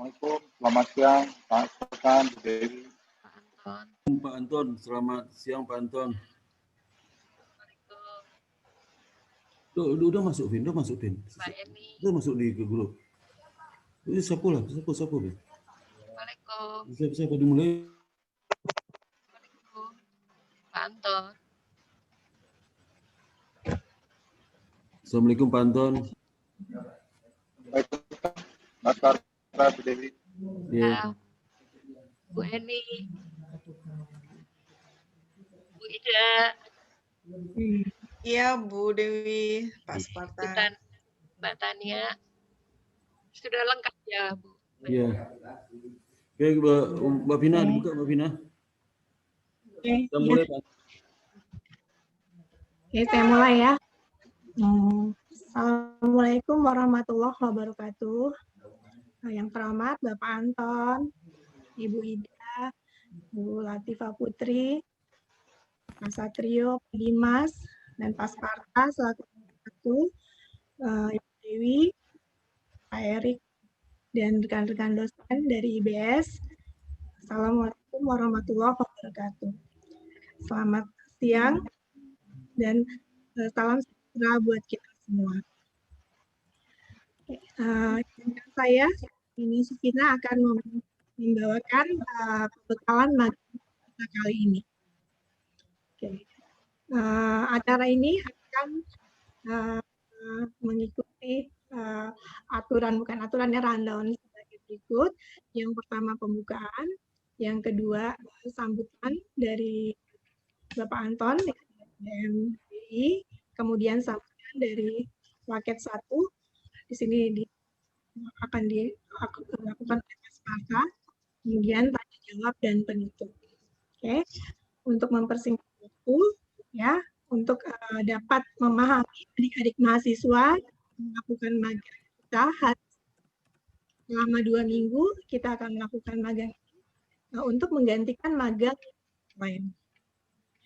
Assalamualaikum, selamat siang Pak Sultan, Bu Dewi. Pak Anton, selamat siang Pak Anton. Udah masuk, Vin, Pak Eni. Udah masuk di grup. Ini siapa lah, siapa, Vin? Waalaikumsalam. Siapa dimulai? Waalaikumsalam. Pak Anton. Assalamualaikum Pak Anton. Waalaikumsalam, Pak Bu Dewi. Ya. Bu Eni. Bu Ida. Iya, Bu Dewi, Pak Sparta. Mbak Tania. Sudah lengkap ya, Bu? Iya. Oke, Mbak Vina, dibuka Mbak Vina. Oke, Kita mulai, Pak. Oke, saya mulai ya. Assalamualaikum warahmatullahi wabarakatuh. Yang terhormat Bapak Anton, Ibu Ida, Bu Latifah Putri, Mas Satrio, Pak Dimas, dan Pak Sparta selaku satu, Ibu Dewi, Pak Erik, dan rekan-rekan dosen dari IBS. Assalamualaikum warahmatullahi wabarakatuh. Selamat siang dan salam sejahtera buat kita semua. Saya, ini Sufina, akan membawakan pembekalan magang kita kali ini. Acara ini akan mengikuti aturannya rundown sebagai berikut. Yang pertama pembukaan, yang kedua sambutan dari Bapak Anton DMI, kemudian sambutan dari paket 1. Di sini akan dilakukan oleh Sparta, kemudian tanya jawab dan penutup. Oke, untuk mempersingkat waktu, ya, untuk dapat memahami adik-adik mahasiswa melakukan magang kita selama 2 minggu, kita akan melakukan magang untuk menggantikan magang lain.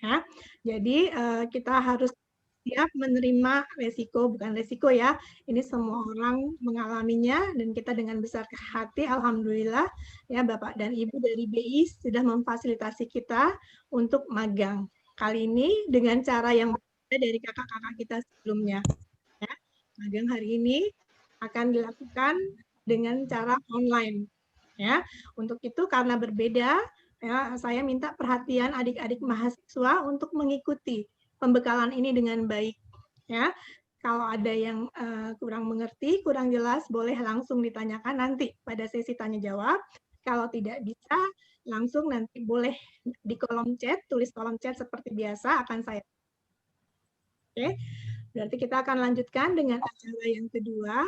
Ya, jadi kita harus siap menerima resiko, bukan resiko ya, ini semua orang mengalaminya dan kita dengan besar hati, alhamdulillah ya Bapak dan Ibu dari BI sudah memfasilitasi kita untuk magang. Kali ini dengan cara yang berbeda dari kakak-kakak kita sebelumnya. Ya, magang hari ini akan dilakukan dengan cara online. Ya, untuk itu karena berbeda, ya, saya minta perhatian adik-adik mahasiswa untuk mengikuti pembekalan ini dengan baik, ya. Kalau ada yang kurang mengerti, kurang jelas, boleh langsung ditanyakan nanti pada sesi tanya jawab. Kalau tidak bisa, langsung nanti boleh di kolom chat, tulis kolom chat seperti biasa akan saya. Oke, berarti kita akan lanjutkan dengan acara yang kedua,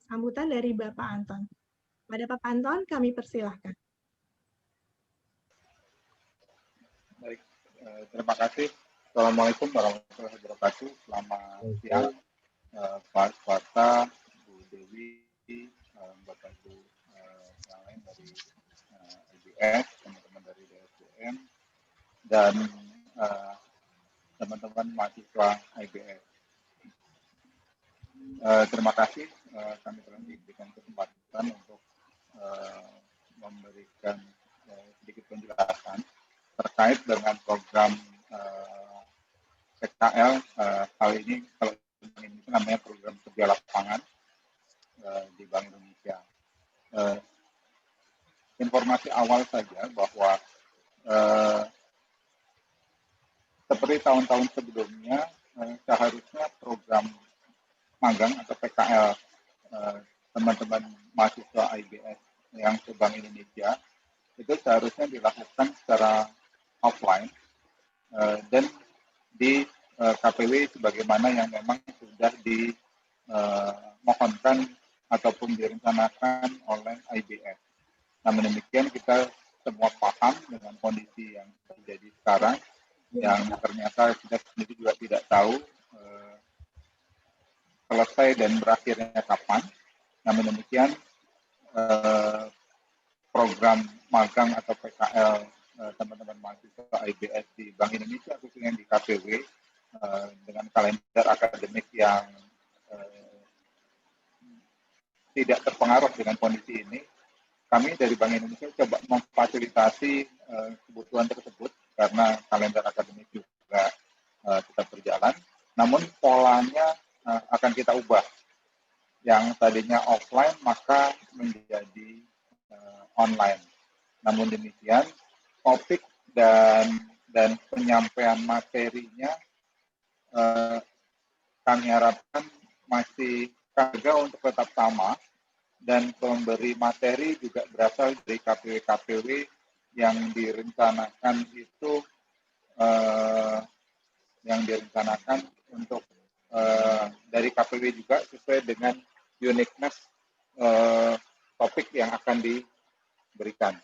sambutan dari Bapak Anton. Pada Bapak Anton, kami persilahkan. Baik, terima kasih. Assalamualaikum warahmatullahi wabarakatuh. Selamat siang, Pak Sparta, Bu Dewi, Bapak Ibu yang lain dari IBS, teman-teman dari DSDM, dan teman-teman mahasiswa IBS. Terima kasih kami telah diberikan kesempatan untuk memberikan sedikit penjelasan terkait dengan program PKL kali ini, kalau ini namanya program kerja lapangan di Bank Indonesia. Informasi awal saja bahwa seperti tahun-tahun sebelumnya, seharusnya program magang atau PKL teman-teman mahasiswa IBS yang ke Bank Indonesia itu seharusnya dilakukan secara offline dan di KPW sebagaimana yang memang sudah dimohonkan ataupun direncanakan oleh IBS. Namun demikian kita semua paham dengan kondisi yang terjadi sekarang, yang ternyata kita sendiri juga tidak tahu selesai dan berakhirnya kapan. Namun demikian program magang atau PKL teman-teman mahasiswa IBS di Bank Indonesia, khususnya di KPW, dengan kalender akademik yang tidak terpengaruh dengan kondisi ini, kami dari Bank Indonesia coba memfasilitasi kebutuhan tersebut karena kalender akademik juga tetap berjalan. Namun polanya akan kita ubah. Yang tadinya offline maka menjadi online. Namun demikian, topik dan penyampaian materinya kami harapkan masih untuk tetap sama, dan pemberi materi juga berasal dari KPW-KPW yang direncanakan itu untuk dari KPW juga sesuai dengan uniqueness topik yang akan diberikan.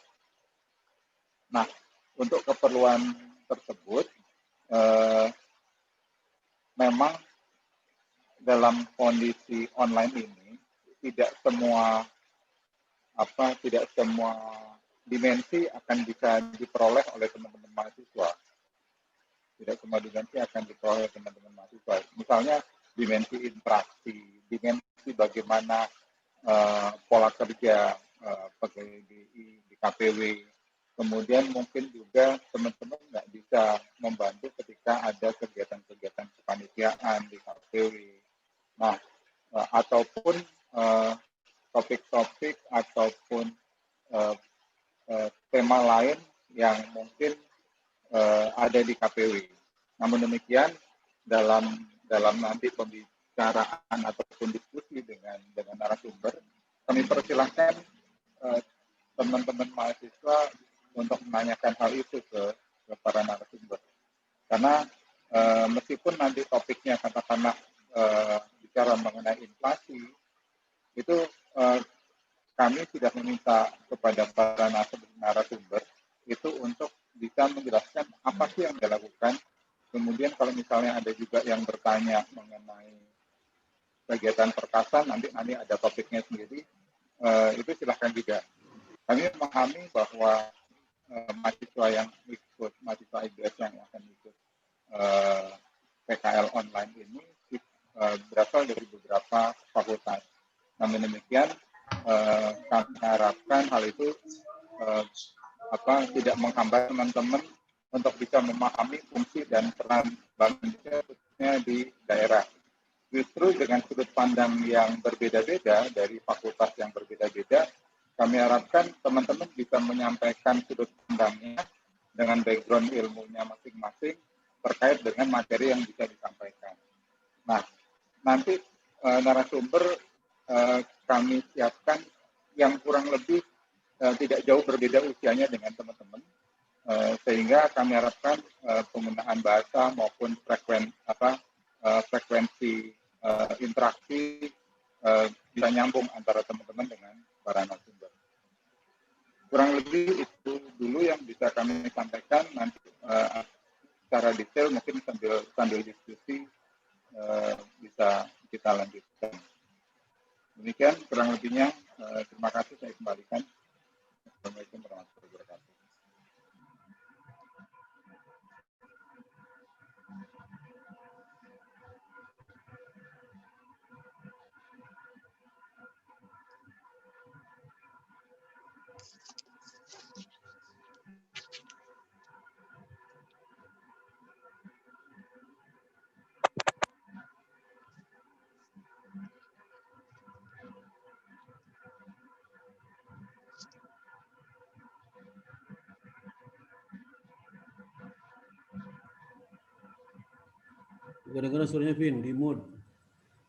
Nah, untuk keperluan tersebut memang dalam kondisi online ini tidak semua dimensi akan bisa diperoleh oleh teman-teman mahasiswa. Tidak semua dimensi akan diperoleh oleh teman-teman mahasiswa. Misalnya dimensi interaksi, dimensi bagaimana pola kerja pegawai BI di KPW. Kemudian mungkin juga teman-teman nggak bisa membantu ketika ada kegiatan-kegiatan kepanitiaan di KPW. Nah, ataupun topik-topik ataupun tema lain yang mungkin ada di KPW. Namun demikian, dalam nanti pembicaraan ataupun diskusi dengan narasumber, kami persilahkan teman-teman mahasiswa untuk menanyakan hal itu ke para narasumber. Karena meskipun nanti topiknya katakanlah bicara mengenai inflasi, itu kami sudah meminta kepada para narasumber itu untuk bisa menjelaskan apa sih yang dilakukan. Kemudian kalau misalnya ada juga yang bertanya mengenai kegiatan perkasan, nanti ada topiknya sendiri, itu silahkan juga. Kami memahami bahwa mahasiswa yang ikut, mahasiswa IBS yang akan ikut PKL online ini berasal dari beberapa fakultas. Namun demikian, kami harapkan hal itu tidak menghambat teman-teman untuk bisa memahami fungsi dan peran Bank Indonesia khususnya di daerah. Justru dengan sudut pandang yang berbeda-beda dari fakultas yang berbeda-beda, kami harapkan teman-teman bisa menyampaikan sudut pandangnya dengan background ilmunya masing-masing terkait dengan materi yang bisa disampaikan. Nah, nanti narasumber kami siapkan yang kurang lebih tidak jauh berbeda usianya dengan teman-teman, sehingga kami harapkan penggunaan bahasa maupun frekuensi interaksi bisa nyambung antara teman-teman dengan para narasumber. Kurang lebih itu dulu yang bisa kami sampaikan. Nanti secara detail mungkin sambil diskusi bisa kita lanjutkan. Demikian kurang lebihnya. Terima kasih, saya kembalikan. Assalamualaikum warahmatullahi wabarakatuh. Kedengaran suaranya, Vin, di mute.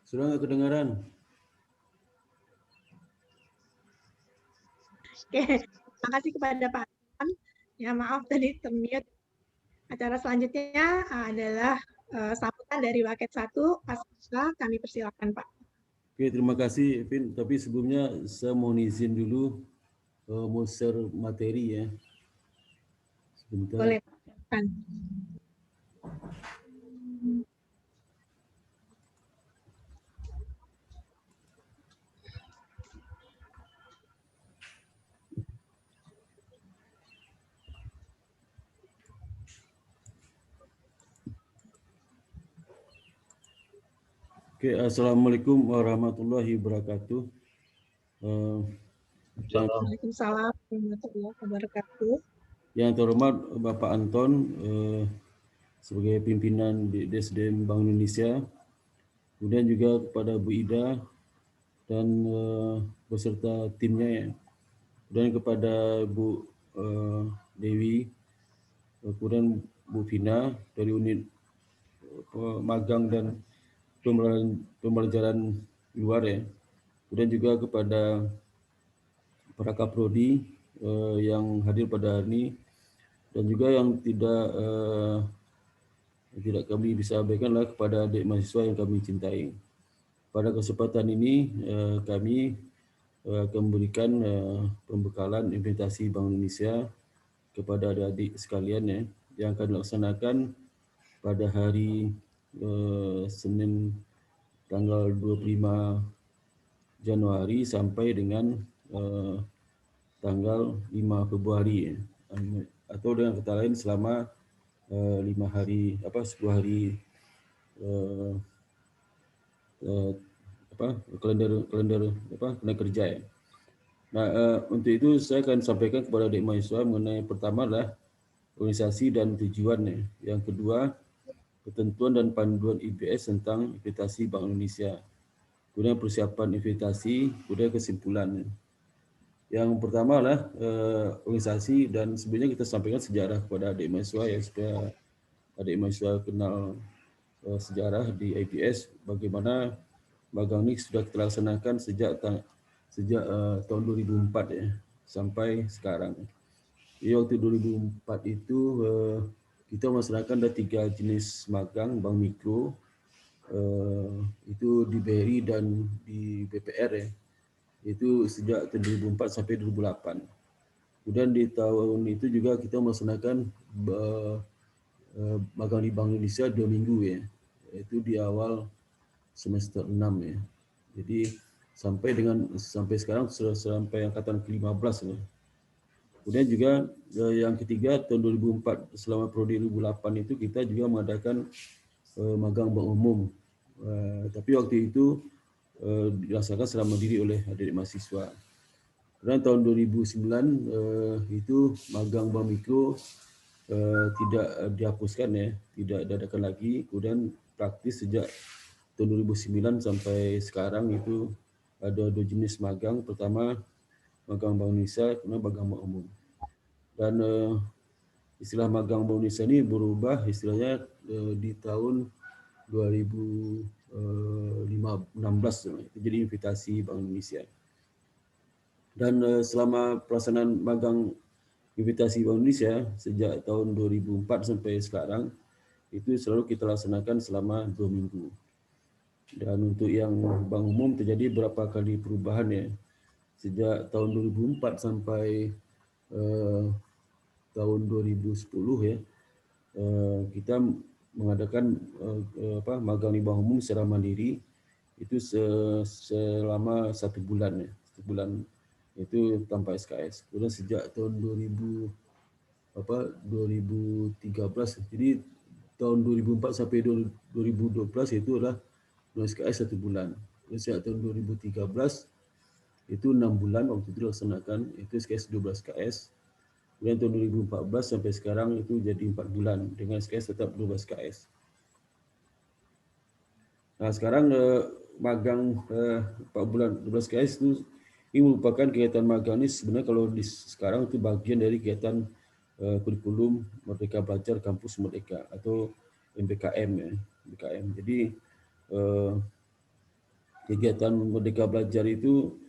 Sudah nggak kedengaran? Oke, terima kasih kepada Pak Anton. Ya, maaf tadi termute. Acara selanjutnya adalah sambutan dari Waket 1, Pasca. Kami persilakan, Pak. Oke, terima kasih, Vin. Tapi sebelumnya saya mau izin dulu mau share materi ya. Sebentar. Boleh, Pak. Oke, assalamualaikum warahmatullahi wabarakatuh. Waalaikumsalam warahmatullahi wabarakatuh. Yang terhormat Bapak Anton sebagai pimpinan DSDM Bank Indonesia, kemudian juga kepada Bu Ida dan beserta timnya ya, dan kepada Bu Dewi, kemudian Bu Vina dari unit magang dan pembelajaran luar ya, kemudian juga kepada para kaprodi yang hadir pada hari ini, dan juga yang tidak kami bisa abaikanlah kepada adik mahasiswa yang kami cintai. Pada kesempatan ini kami akan memberikan pembekalan implementasi Bank Indonesia kepada adik-adik sekalian ya, yang akan dilaksanakan pada hari Senin tanggal 25 Januari sampai dengan tanggal 5 Februari ya. Atau dengan kata lain selama 10 hari kalender kerja ya. Nah, untuk itu saya akan sampaikan kepada adik mahasiswa mengenai pertama adalah organisasi dan tujuan ya. Yang kedua, ketentuan dan panduan IBS tentang investasi Bank Indonesia. Kemudian persiapan investasi, kemudian kesimpulan. Yang pertama adalah organisasi, dan sebenarnya kita sampaikan sejarah kepada adik mahasiswa ya, supaya adik mahasiswa kenal sejarah di IBS, bagaimana magang ini sudah kita laksanakan sejak tahun 2004 ya, sampai sekarang. Jadi waktu 2004 itu kita melaksanakan ada 3 jenis magang bank mikro, itu di BRI dan di BPR ya. Itu sejak tahun 2004 sampai 2008. Kemudian di tahun itu juga kita melaksanakan magang di Bank Indonesia 2 minggu ya. Itu di awal semester 6 ya. Jadi sampai sekarang sudah sampai angkatan ke-15 ya. Kemudian juga yang ketiga tahun 2004 selama prodi 2008 itu kita juga mengadakan magang bank umum. Tapi waktu itu dilaksanakan secara mandiri oleh adik mahasiswa. Dan tahun 2009 itu magang bank mikro tidak dihapuskan ya, tidak diadakan lagi. Kemudian praktis sejak tahun 2009 sampai sekarang itu ada 2 jenis magang. Pertama magang Bank Indonesia, kemudian magang bank umum. Dan istilah magang Bank Indonesia ini berubah istilahnya di tahun 2016 itu jadi invitasi Bank Indonesia. Dan selama pelaksanaan magang invitasi Bank Indonesia sejak tahun 2004 sampai sekarang itu selalu kita laksanakan selama 2 minggu. Dan untuk yang bank umum terjadi berapa kali perubahan ya. Sejak tahun 2004 sampai tahun 2010 ya, kita mengadakan magang di bank umum secara mandiri itu selama 1 bulan ya, 1 bulan itu tanpa SKS. Kemudian sejak tahun 2013, jadi tahun 2004 sampai 2012 itu adalah SKS 1 bulan. Kemudian sejak tahun 2013 itu 6 bulan waktu itu dilaksanakan, itu SKS 12 KS. Kemudian tahun 2014 sampai sekarang itu jadi 4 bulan dengan SKS tetap 12 KS. Nah sekarang magang 4 bulan 12 KS itu ini merupakan kegiatan magang ini sebenarnya kalau di sekarang itu bagian dari kegiatan kurikulum Merdeka Belajar Kampus Merdeka atau MBKM ya. MBKM. Jadi kegiatan Merdeka Belajar itu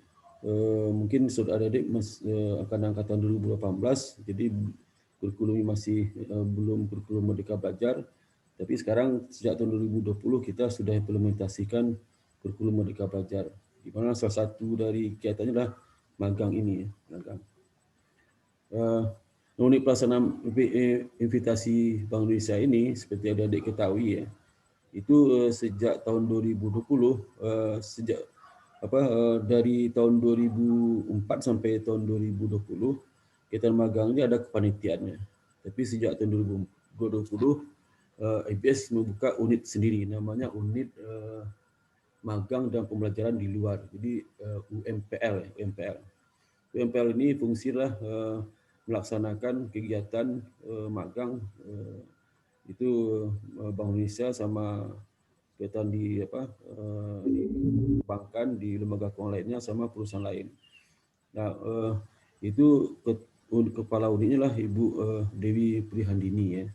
mungkin saudara adik akan angkatan 2018, jadi kurikulum masih belum kurikulum Merdeka Belajar, tapi sekarang sejak tahun 2020 kita sudah implementasikan kurikulum Merdeka Belajar, di mana salah satu dari kegiatannya adalah magang ini, magang. Unit pelaksanaan invitasi Bank Indonesia ini seperti adik-adik ketahui ya, itu sejak tahun 2020 dari tahun 2004 sampai tahun 2020 kegiatan magang ini ada kepanitiaannya. Tapi sejak tahun 2020 IBS membuka unit sendiri namanya unit magang dan pembelajaran di luar. Jadi UMPL. PMPL ini fungsilah melaksanakan kegiatan magang itu Bank Indonesia sama kegiatan di perbankan, di lembaga keuangan lainnya sama perusahaan lain. Nah, itu kepala unitnya lah Ibu Dewi Prihandini ya.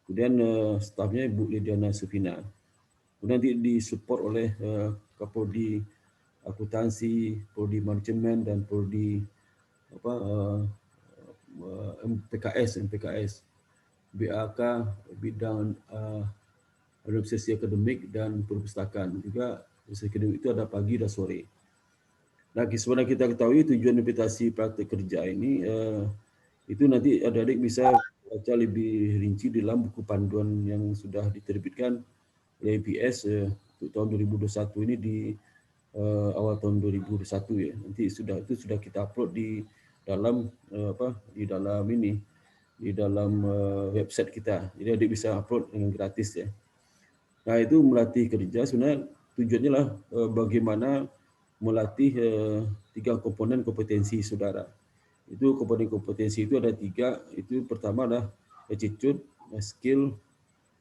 Kemudian stafnya Ibu Lidiana Sufina. Kemudian disupport oleh Kapoldi Akuntansi, Poldi Manajemen, dan Poldi MPKS, BAK, bidang administrasi akademik dan perpustakaan. Juga administrasi akademik itu ada pagi dan sore. Nah, sebenarnya kita ketahui tujuan invitasi praktik kerja ini itu nanti adik-adik bisa baca lebih rinci dalam buku panduan yang sudah diterbitkan oleh IPS untuk tahun 2021 ini di awal tahun 2021 ya. Nanti itu sudah kita upload di dalam website kita. Jadi adik bisa upload dengan gratis ya. Nah, itu melatih kerja sebenarnya tujuannya lah bagaimana melatih 3 komponen kompetensi saudara. Itu komponen kompetensi itu ada 3. Itu pertama adalah attitude, skill,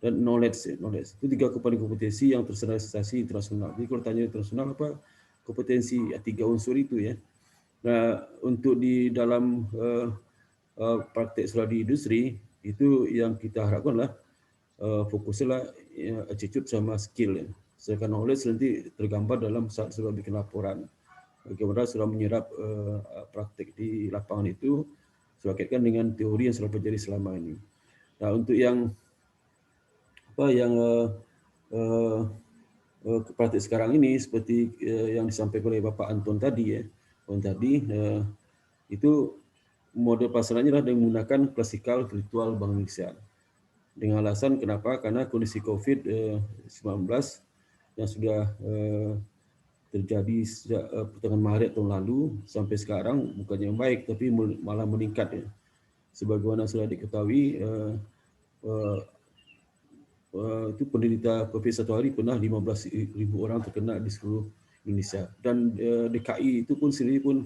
dan knowledge. Itu 3 komponen kompetensi yang terstandardisasi internasional. Jadi kalau tanya internasional apa kompetensi 3 unsur itu ya. Nah, untuk di dalam praktek sekolah di industri itu yang kita harapkan lah fokusnya attitude sama skill ya. Sedangkan knowledge nanti tergambar dalam saat sudah bikin laporan. Bagaimana sudah menyerap praktek di lapangan itu sudah kaitkan dengan teori yang sudah terjadi selama ini. Nah, untuk yang praktik sekarang ini seperti yang disampaikan oleh Bapak Anton tadi ya, itu model pasarannya adalah dengan menggunakan klasikal virtual Bank Indonesia. Dengan alasan kenapa? Karena kondisi COVID-19 yang sudah terjadi sejak pertengahan Maret tahun lalu sampai sekarang bukannya yang baik, tapi malah meningkat ya. Sebagaimana sudah diketahui, itu penderita COVID satu hari pernah 15.000 orang terkena di seluruh Indonesia. Dan DKI itu pun sendiri pun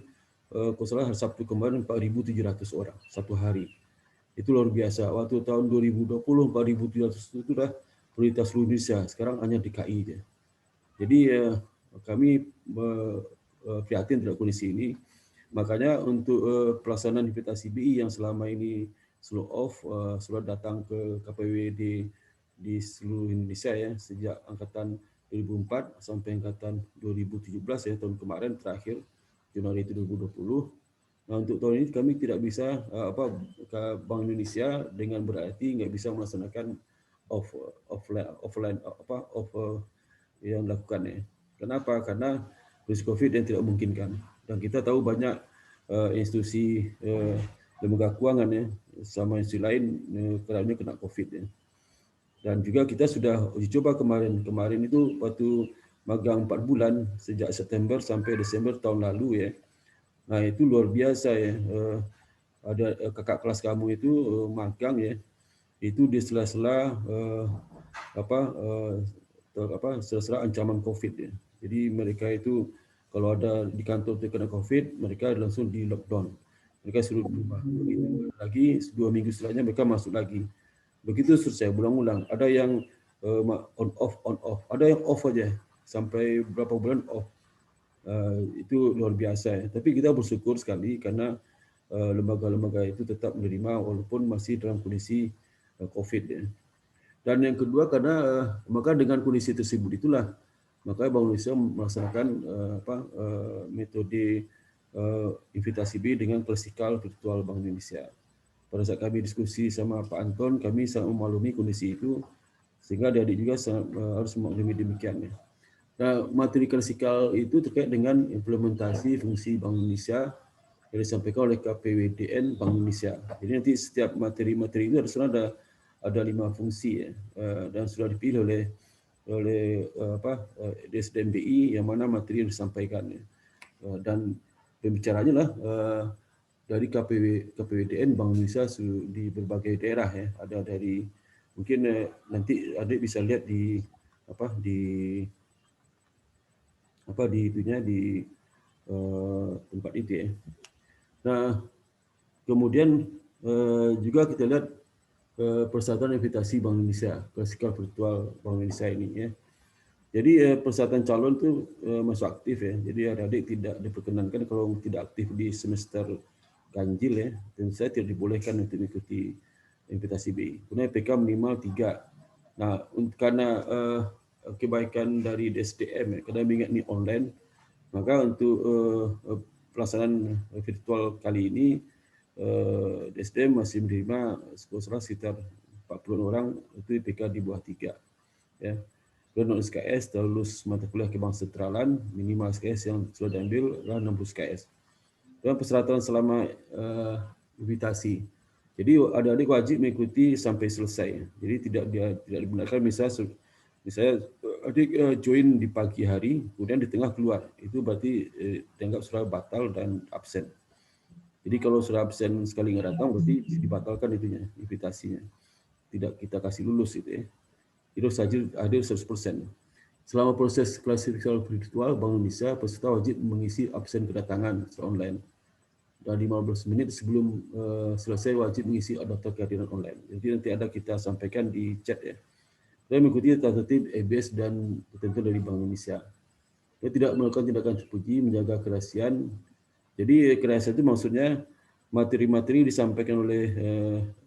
kalau salah hari Sabtu kemarin 4.700 orang satu hari. Itu luar biasa. Waktu tahun 2020 4.700 itu dah prioritas seluruh Indonesia. Sekarang hanya DKI aja. Jadi kami prihatin terhadap kondisi ini. Makanya untuk pelaksanaan invitasi BI yang selama ini slow off, sudah datang ke KPWD di seluruh Indonesia ya, sejak angkatan 2004 sampai angkatan 2017 ya, tahun kemarin terakhir Januari 2020. Nah, untuk tahun ini kami tidak bisa Bank Indonesia dengan berarti nggak bisa melaksanakan offline yang dilakukan ya. Kenapa? Karena risiko COVID yang tidak memungkinkan. Dan kita tahu banyak institusi lembaga keuangan ya sama institusi lain kerana kena COVID ya. Dan juga kita sudah uji coba kemarin itu waktu magang 4 bulan sejak September sampai Desember tahun lalu ya. Nah, itu luar biasa ya. Ada kakak kelas kamu itu magang ya. Itu di sela-sela sela-sela ancaman COVID ya. Jadi mereka itu kalau ada di kantor terkena COVID, mereka langsung di lockdown. Mereka suruh berubah. Lagi 2 minggu setelahnya mereka masuk lagi. Begitu selesai berulang-ulang. Ada yang on off, ada yang off aja sampai berapa bulan off. Itu luar biasa ya. Tapi kita bersyukur sekali karena lembaga-lembaga itu tetap menerima walaupun masih dalam kondisi COVID ya. Dan yang kedua karena maka dengan kondisi tersebut itulah maka Bank Indonesia melaksanakan metode invitasi B dengan klasikal virtual Bank Indonesia. Pada saat kami diskusi sama Pak Anton, kami sangat memaklumi kondisi itu, sehingga adik-adik juga harus memaklumi demikian. Nah, materi klasikal itu terkait dengan implementasi fungsi Bank Indonesia yang disampaikan oleh KPWDN Bank Indonesia. Jadi nanti setiap materi-materi itu ada 5 fungsi ya, dan sudah dipilih oleh DSDM BI yang mana materi yang disampaikan ya. Dan pembicaranya lah dari KPWDN Bank Indonesia di berbagai daerah ya, ada dari mungkin nanti adik bisa lihat di tempat itu ya. Nah, kemudian juga kita lihat persyaratan invitasi Bank Indonesia, klasikal virtual Bank Indonesia ini ya. Jadi persyaratan calon itu masuk aktif ya. Jadi adik-adik tidak diperkenankan kalau tidak aktif di semester ganjil ya. Dan saya tidak dibolehkan untuk mengikuti invitasi BI. Kemudian IPK minimal 3. Nah, karena kebaikan dari DSDM ya, karena mengingat ini online, maka untuk pelaksanaan virtual kali ini DSDM masih menerima sekitar 40 orang itu IPK di bawah 3 ya. Dan non SKS lulus mata kuliah kebangsastralan minimal SKS yang sudah diambil adalah 60 SKS. Dan persyaratan selama invitasi. Jadi adik-adik wajib mengikuti sampai selesai. Jadi tidak dibenarkan misalnya adik join di pagi hari kemudian di tengah keluar. Itu berarti dianggap sudah batal dan absen. Jadi kalau sudah absen sekali nggak datang berarti dibatalkan itunya invitasinya. Tidak kita kasih lulus itu ya. Itu saja hadir 100%. Selama proses klasifikasi virtual Bank Indonesia, peserta wajib mengisi absen kedatangan secara online. Dan 15 menit sebelum selesai wajib mengisi daftar kehadiran online. Jadi nanti ada kita sampaikan di chat ya. Dan mengikuti tata tertib ABS dan ketentuan dari Bank Indonesia. Dia tidak melakukan tindakan terpuji, menjaga kerahasiaan. Jadi kerahasiaan itu maksudnya materi-materi disampaikan oleh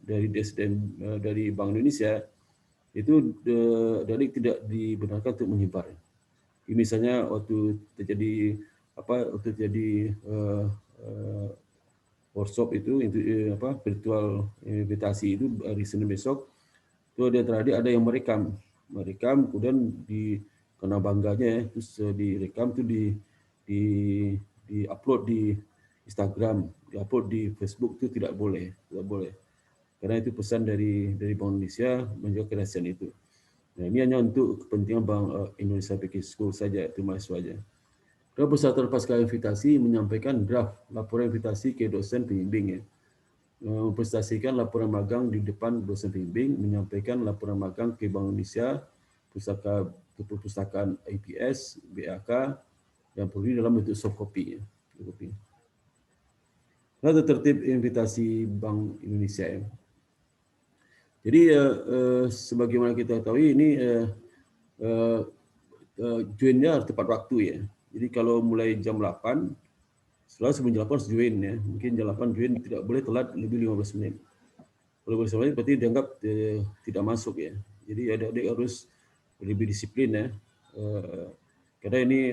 dari DSDM dari Bank Indonesia itu dari tidak dibenarkan untuk menyebar. Misalnya waktu terjadi workshop itu virtual invitasi itu hari Senin besok itu ada yang merekam kemudian karena bangganya ya, terus direkam itu di upload di Instagram, di upload di Facebook itu tidak boleh. Karena itu pesan dari Bank Indonesia menjaga kerahasiaan itu. Nah, ini hanya untuk kepentingan Bank Indonesia Package School saja, itu mahasiswa saja. Dan persyaratan pasca invitasi menyampaikan draft laporan invitasi ke dosen pembimbing ya. Mempresentasikan laporan magang di depan dosen pembimbing, menyampaikan laporan magang ke Bank Indonesia, perpustakaan IPS, BAK, yang perlu dalam bentuk soft copy. Ya. Nah, tertib invitasi Bank Indonesia ya. Jadi sebagaimana kita tahu ini joinnya tepat waktu ya. Jadi kalau mulai jam 8, setelah sebelum jam 8 harus join ya. Mungkin jam 8 join tidak boleh telat lebih 15 menit. Kalau boleh menit berarti dianggap tidak masuk ya. Jadi adik-adik harus lebih disiplin ya. Karena ini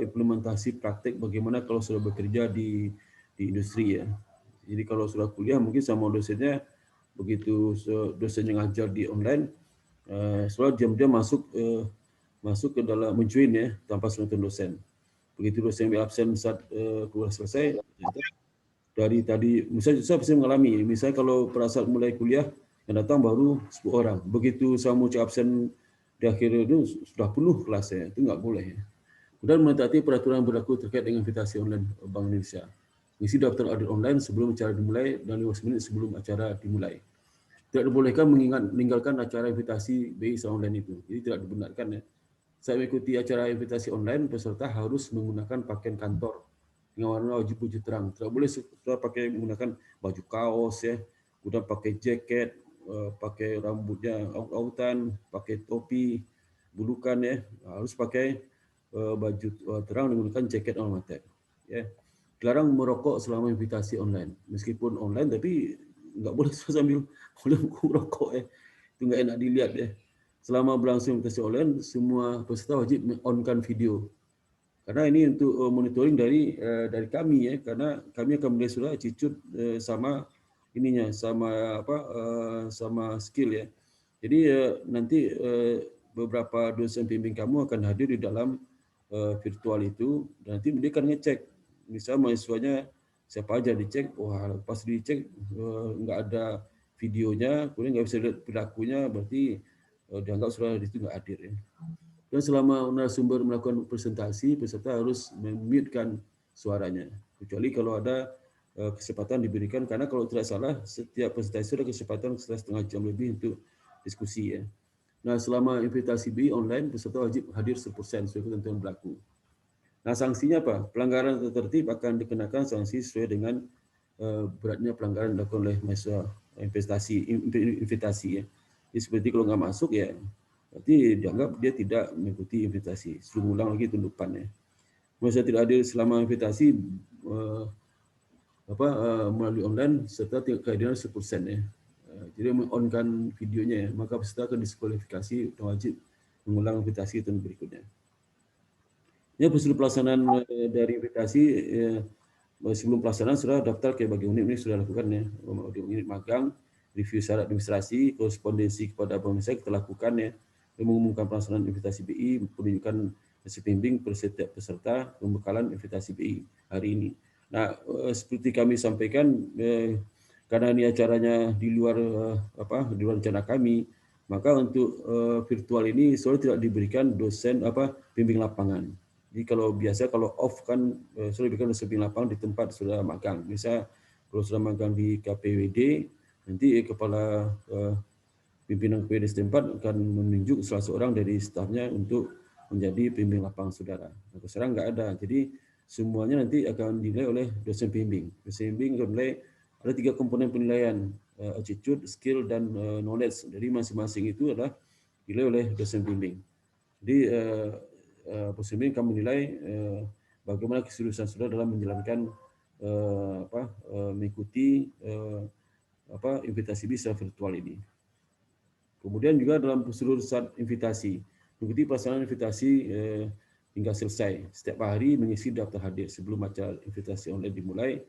implementasi praktek bagaimana kalau sudah bekerja di industri ya. Jadi kalau sudah kuliah mungkin sama dosennya begitu dosennya ngajar di online, setelah diam-diam masuk ke dalam menjoin ya tanpa selentuan dosen. Begitu dosen absen saat kuliah selesai, dari tadi misalnya saya bisa mengalami, misalnya kalau pada saat mulai kuliah yang datang baru 10 orang, begitu saya mau absen di akhir itu sudah penuh kelasnya, itu nggak boleh ya. Kemudian mentaati peraturan berlaku terkait dengan invitasi online Bank Indonesia. Mengisi daftar audit online sebelum acara dimulai dan 15 menit sebelum acara dimulai. Tidak dibolehkan meninggalkan acara invitasi BI secara online itu. Jadi tidak dibenarkan ya. Saat mengikuti acara invitasi online, peserta harus menggunakan pakaian kantor dengan warna wajib terang. Tidak boleh pakai menggunakan baju kaos ya, kemudian pakai jaket, pakai rambutnya autan, pakai topi, bulukan ya. Harus pakai baju terang dan menggunakan jaket alma mater. Ya. Dilarang merokok selama invitasi online. Meskipun online tapi nggak boleh sambil merokok ya. Itu nggak enak dilihat ya. Selama berlangsung invitasi online, semua peserta wajib on-kan video. Karena ini untuk monitoring dari kami ya, karena kami akan melihat sudah cicut sama ininya, sama skill ya. Jadi nanti beberapa dosen pembimbing kamu akan hadir di dalam virtual itu, dan nanti dia akan ngecek, misalnya mahasiswanya siapa aja dicek, wah pas dicek nggak ada videonya, kemudian nggak bisa lihat perilakunya, berarti dianggap sudah itu nggak hadir ya. Dan selama narasumber melakukan presentasi, peserta harus memute-kan suaranya, kecuali kalau ada kesempatan diberikan, karena kalau tidak salah setiap presentasi ada kesempatan setengah jam lebih untuk diskusi ya. Nah, selama invitasi BI online, peserta wajib hadir 100% sesuai ketentuan berlaku. Nah, sanksinya apa? Pelanggaran tata tertib akan dikenakan sanksi sesuai dengan beratnya pelanggaran dilakukan oleh mahasiswa invitasi ya. Jadi seperti kalau nggak masuk ya, berarti dianggap dia tidak mengikuti invitasi. Suruh ulang lagi tahun depan ya. Mahasiswa tidak hadir selama invitasi melalui online serta kehadiran 100% ya. Jadi men-on-kan videonya ya, maka peserta akan diskualifikasi dan wajib mengulang invitasi tahun berikutnya. Ya, prosedur pelaksanaan dari invitasi sebelum pelaksanaan sudah daftar ke bagi unit ini sudah lakukan ya, di unit magang, review syarat administrasi, korespondensi kepada pemirsa kita lakukan ya, mengumumkan pelaksanaan invitasi BI, penunjukan hasil bimbing per setiap peserta, pembekalan invitasi BI hari ini. Nah, seperti kami sampaikan, karena ini acaranya di luar di luar rencana kami, maka untuk virtual ini selalu tidak diberikan dosen bimbing lapangan. Jadi kalau biasa kalau off kan sudah diberikan dosen bimbing lapangan di tempat sudah magang. Misal kalau sudah magang di KPWD, nanti kepala pimpinan KPWD setempat akan menunjuk salah seorang dari stafnya untuk menjadi bimbing lapangan saudara. Nah, sekarang nggak ada. Jadi semuanya nanti akan dinilai oleh dosen bimbing. Dosen bimbing akan menilai ada 3 komponen penilaian, attitude, skill, dan knowledge. Jadi masing-masing itu adalah dinilai oleh dosen bimbing. Jadi dosen bimbing akan menilai bagaimana keseriusan saudara dalam menjalankan mengikuti invitasi bisa virtual ini. Kemudian juga dalam prosedur saat invitasi, mengikuti pelaksanaan invitasi hingga selesai. Setiap hari mengisi daftar hadir sebelum acara invitasi online dimulai,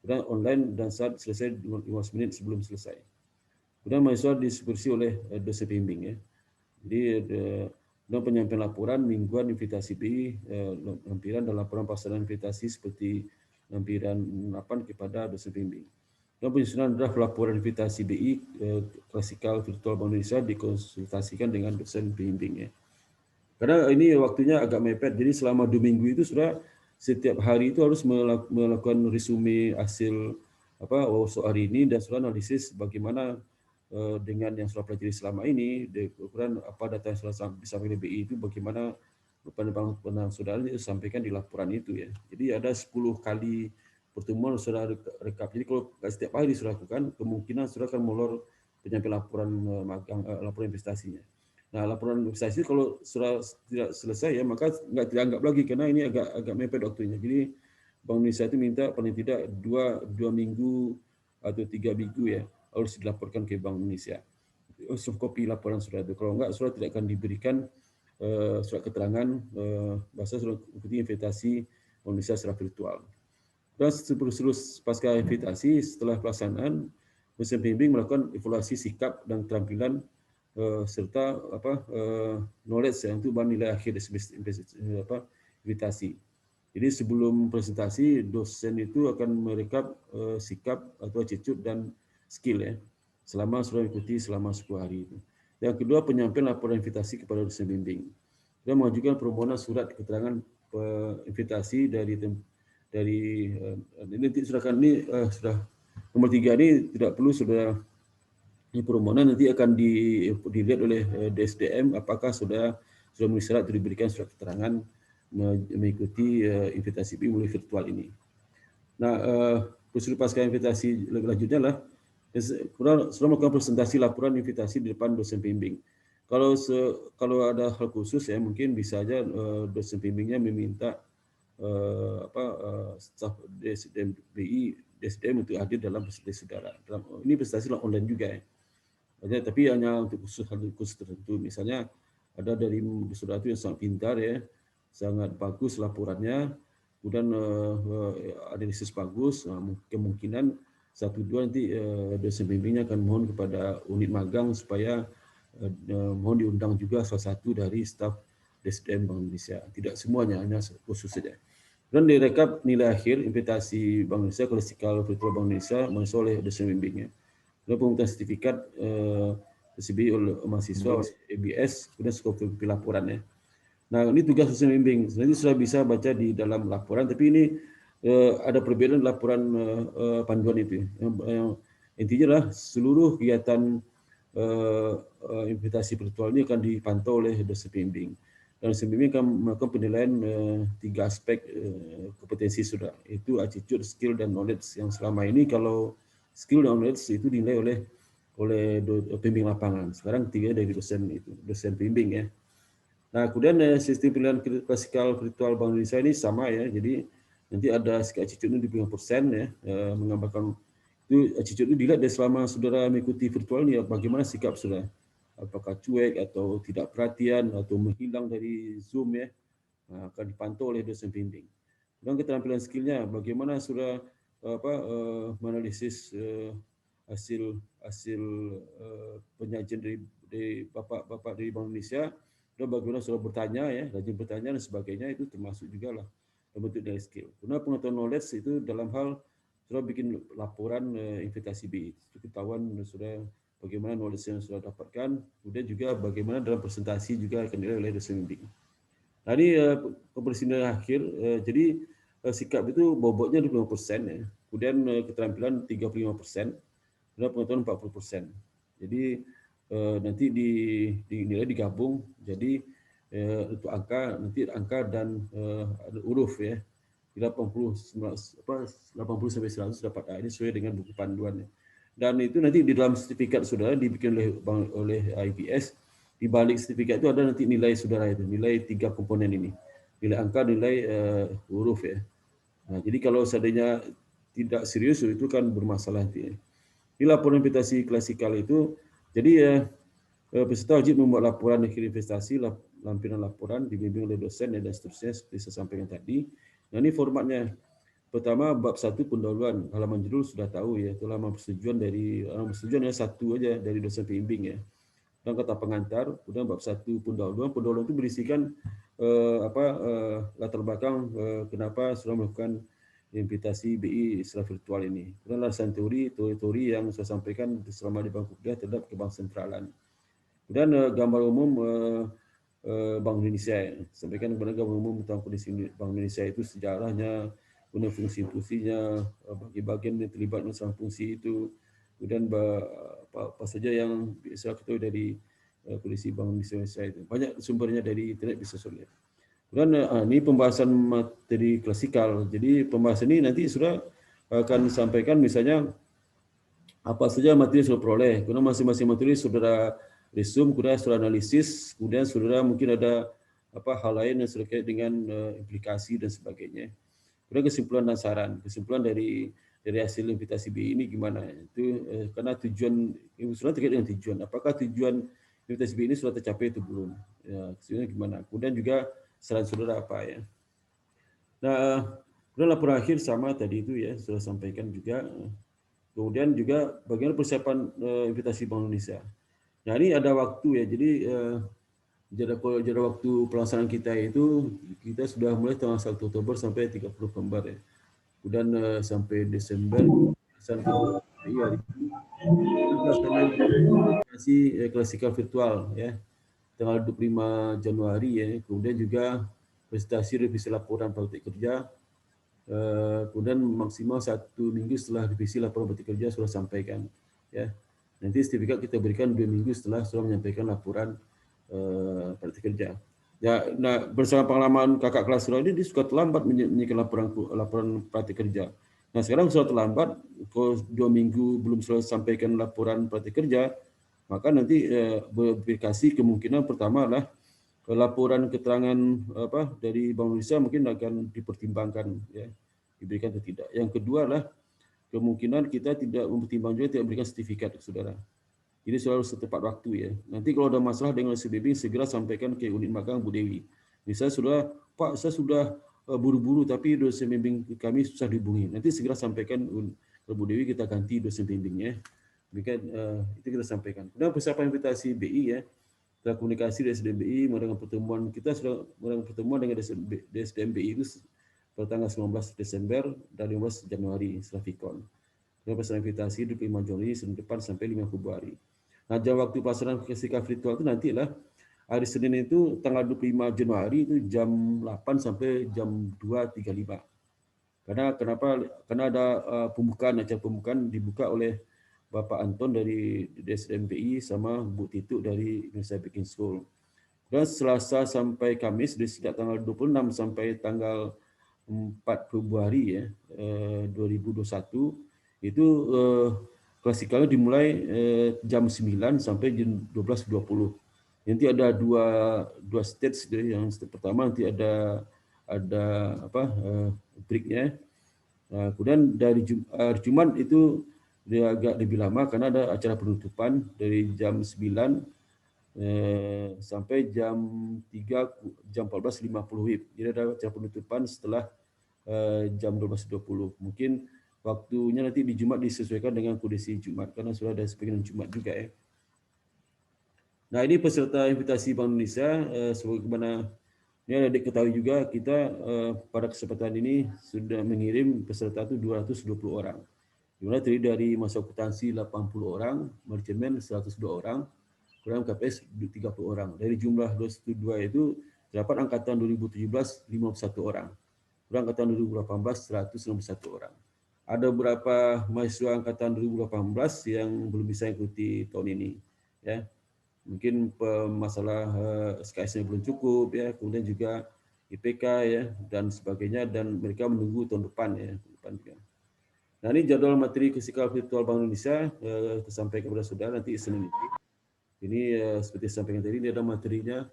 dan online dan saat selesai 15 menit sebelum selesai. Kemudian mahasiswa disupervisi oleh dosen bimbing ya. Jadi dalam penyampaian laporan mingguan invitasi BI, lampiran dan laporan pelaksanaan invitasi seperti lampiran 8 kepada dosen bimbing. Dalam penyusunan draft laporan invitasi BI klasikal virtual Bank Indonesia dikonsultasikan dengan dosen bimbing ya. Karena ini waktunya agak mepet, jadi selama 2 minggu itu sudah setiap hari itu harus melakukan resume hasil workshop hari ini dan sudah analisis bagaimana dengan yang sudah pelajari selama ini, ukuran apa data yang sudah disampaikan oleh BI itu bagaimana pandangan saudara itu sampaikan di laporan itu ya. Jadi ada 10 kali pertemuan sudah rekap. Jadi kalau setiap hari sudah lakukan, kemungkinan sudah akan molor penyampaian laporan magang, laporan investasinya. Nah, laporan investasi kalau sudah tidak selesai ya, maka nggak dianggap lagi karena ini agak mepet waktunya. Jadi Bank Indonesia itu minta paling tidak 2 minggu atau 3 minggu ya harus dilaporkan ke Bank Indonesia. Soft copy laporan surat itu. Kalau enggak, surat tidak akan diberikan surat keterangan bahasa surat ikuti invitasi Bank Indonesia secara virtual. Dan seterus pasca invitasi setelah pelaksanaan, dosen bimbing melakukan evaluasi sikap dan keterampilan serta knowledge ya, untuk bahan nilai akhir invitasi. Jadi sebelum presentasi, dosen itu akan merekap sikap atau attitude dan skill ya, selama sudah mengikuti selama 10 hari itu. Yang kedua, penyampaian laporan invitasi kepada dosen bimbing. Dia mengajukan permohonan surat keterangan invitasi dari ini sudah nomor 3 ini tidak perlu sudah ini permohonan nanti akan dilihat oleh DSDM apakah sudah memenuhi syarat untuk diberikan surat keterangan mengikuti invitasi BI melalui virtual ini. Nah, prosedur pasca invitasi lanjutnya lah sudah melakukan presentasi laporan invitasi di depan dosen bimbing. Kalau ada hal khusus ya mungkin bisa aja dosen bimbingnya meminta staf DSDM BI untuk hadir dalam presentasi saudara. Ini presentasi online juga ya. Tapi hanya untuk khusus tertentu. Misalnya ada dari saudara itu yang sangat pintar ya, sangat bagus laporannya, kemudian analisis bagus, kemungkinan 1-2 nanti dosen bimbingnya akan mohon kepada unit magang supaya mohon diundang juga salah satu dari staf DSDM Bank Indonesia. Tidak semuanya, hanya khusus saja. Dan direkap nilai akhir invitasi Bank Indonesia klasikal virtual Bank Indonesia masuk oleh dosen bimbingnya. Lalu pemungutan sertifikat TCB oleh mahasiswa ABS, kemudian skopi laporannya. Nah, ini tugas dosen bimbing. Nanti sudah bisa baca di dalam laporan, tapi ini ada perbedaan laporan panduan itu. Yang intinya adalah seluruh kegiatan invitasi virtual ini akan dipantau oleh dosen bimbing. Dan SBM akan melakukan penilaian 3 aspek kompetensi sudah, itu attitude, skill, dan knowledge. Yang selama ini kalau skill dan knowledge itu dinilai oleh pembimbing lapangan. Sekarang 3 dari dosen pembimbing ya. Nah, kemudian sistem penilaian klasikal virtual Bank Indonesia ini sama ya. Jadi nanti ada attitude ini di 5% ya, menggambarkan itu attitude itu dilihat dari selama saudara mengikuti virtual ini bagaimana sikap saudara. Apakah cuek atau tidak perhatian atau menghilang dari Zoom ya. Nah, akan dipantau oleh dosen pembimbing. Dan keterampilan skillnya bagaimana saudara menganalisis hasil penyajian dari bapak dari Bank Indonesia, dan bagaimana sudah bertanya ya, rajin bertanya dan sebagainya, itu termasuk juga lah bentuk dari skill. Karena pengetahuan knowledge itu dalam hal sudah bikin laporan investasi BI, ketahuan sudah bagaimana knowledge yang sudah dapatkan, kemudian juga bagaimana dalam presentasi juga akan dilihat oleh dosen bimbing. Nah ini pembersihan akhir, jadi sikap itu bobotnya 25% ya, kemudian keterampilan 35%, dan pengetahuan 40%. Jadi nanti dinilai digabung, jadi untuk angka dan huruf ya, 80 sampai 100 dapat A, ini sesuai dengan buku panduan ya. Dan itu nanti di dalam sertifikat saudara dibikin oleh IBS, di balik sertifikat itu ada nanti nilai saudara itu, nilai 3 komponen ini, nilai angka, nilai huruf ya. Nah, jadi kalau seandainya tidak serius itu kan bermasalah nanti ya. Di laporan investasi klasikal itu, jadi peserta wajib membuat laporan akhir investasi, lampiran laporan dibimbing oleh dosen dan seterusnya seperti saya sampaikan tadi. Nah ini formatnya. Pertama bab 1 pendahuluan, halaman judul sudah tahu ya, itu halaman persetujuan ya, 1 aja dari dosen pembimbing ya. Dan kata pengantar, kemudian bab 1 pendahuluan itu berisikan latar belakang kenapa sudah melakukan investasi BI secara virtual ini. Kemudian alasan teori yang saya sampaikan selama di bangku kuliah terhadap kebangsaan. Kemudian gambar umum Bank Indonesia, sampaikan kepada gambar umum tentang kondisi Bank Indonesia itu, sejarahnya, kemudian fungsi-fungsinya, bagi bagian yang terlibat dalam fungsi itu, kemudian apa saja yang bisa ketahui dari kondisi Bank Indonesia itu. Banyak sumbernya dari internet, bisa lihat. Kemudian ini pembahasan materi klasikal. Jadi pembahasan ini nanti sudah akan sampaikan misalnya apa saja materi yang sudah peroleh. Kemudian masing-masing materi saudara resume, kemudian saudara analisis, kemudian saudara mungkin ada hal lain yang terkait dengan implikasi dan sebagainya. Kemudian kesimpulan dan saran. Kesimpulan dari hasil investasi BI ini gimana? Itu karena tujuan sudah terkait dengan tujuan. Apakah tujuan investasi BI ini sudah tercapai atau belum? Ya, kesimpulannya gimana? Kemudian juga saran saudara apa ya? Nah, kemudian laporan akhir sama tadi itu ya, sudah sampaikan juga. Kemudian juga bagaimana persiapan investasi Bank Indonesia. Nah ini ada waktu ya, jadi jadwal waktu pelaksanaan kita itu, kita sudah mulai tanggal 1 Oktober sampai 30 November ya. Kemudian sampai Desember, sampai hari ini, pelaksanaan investasi klasikal virtual ya, tanggal 25 Januari ya. Kemudian juga presentasi revisi laporan praktik kerja, kemudian maksimal 1 minggu setelah revisi laporan praktik kerja sudah sampaikan ya. Nanti sertifikat kita berikan 2 minggu setelah sudah menyampaikan laporan praktik kerja. Ya, nah bersama pengalaman kakak kelas sudah ini, dia suka terlambat menyampaikan laporan praktik kerja. Nah sekarang sudah terlambat, kalau 2 minggu belum selesai sampaikan laporan praktik kerja, maka nanti verifikasi kemungkinan pertama adalah laporan keterangan dari Bank Indonesia mungkin akan dipertimbangkan ya, diberikan atau tidak. Yang kedua adalah kemungkinan kita tidak mempertimbangkan juga tidak berikan sertifikat saudara. Jadi selalu setepat waktu ya. Nanti kalau ada masalah dengan SBB segera sampaikan ke unit magang Bu Dewi. Misalnya Pak saya sudah buru-buru tapi dosen bimbing kami susah dihubungi. Nanti segera sampaikan ke Bu Dewi, kita ganti dosen bimbingnya. Itu kita sampaikan. Kemudian persiapan investasi BI ya. Setelah komunikasi dari SDM BI, dengan pertemuan kita sudah mengadakan pertemuan dengan SDM BI itu pada tanggal 19 Desember dan 15 Januari setelah Vikon. Kemudian pelaksanaan investasi 25 Januari Senin depan sampai 5 Februari. Nah, jam waktu pelaksanaan klasikal virtual itu nantilah hari Senin itu tanggal 25 Januari itu jam 8 sampai jam 2.35. Kenapa? Karena ada acara pembukaan dibuka oleh Bapak Anton dari SDMPI sama Bu Titu dari Indonesia Baking School. Dan Selasa sampai Kamis, dari sejak tanggal 26 sampai tanggal 4 Februari ya, 2021, itu klasikalnya dimulai jam 9 sampai jam 12.20. Nanti ada dua stage. Yang stage pertama nanti ada breaknya. Nah, kemudian dari Jumat itu dia agak lebih lama karena ada acara penutupan dari jam 9 sampai jam 3 jam 14.50 WIB. Jadi ada acara penutupan setelah jam 12.20. Mungkin waktunya nanti di Jumat disesuaikan dengan kondisi Jumat karena sudah ada sebagian Jumat juga ya. Nah, ini peserta invitasi Bank Indonesia. Sebagaimana ini ada diketahui juga, kita pada kesempatan ini sudah mengirim peserta itu 220 orang. Dimana terdiri dari masa akuntansi 80 orang, manajemen 102 orang, kurang KPS 30 orang. Dari jumlah 202 itu terdapat angkatan 2017 51 orang. Kurang angkatan 2018 161 orang. Ada beberapa mahasiswa angkatan 2018 yang belum bisa ikuti tahun ini, ya. Mungkin masalah SKS-nya belum cukup, ya. Kemudian juga IPK ya dan sebagainya, dan mereka menunggu tahun depan ya. Nah, ini jadwal materi fisikal virtual Bank Indonesia sampai kepada saudara nanti Senin ini. Ini seperti sampaikan tadi, ini ada materinya.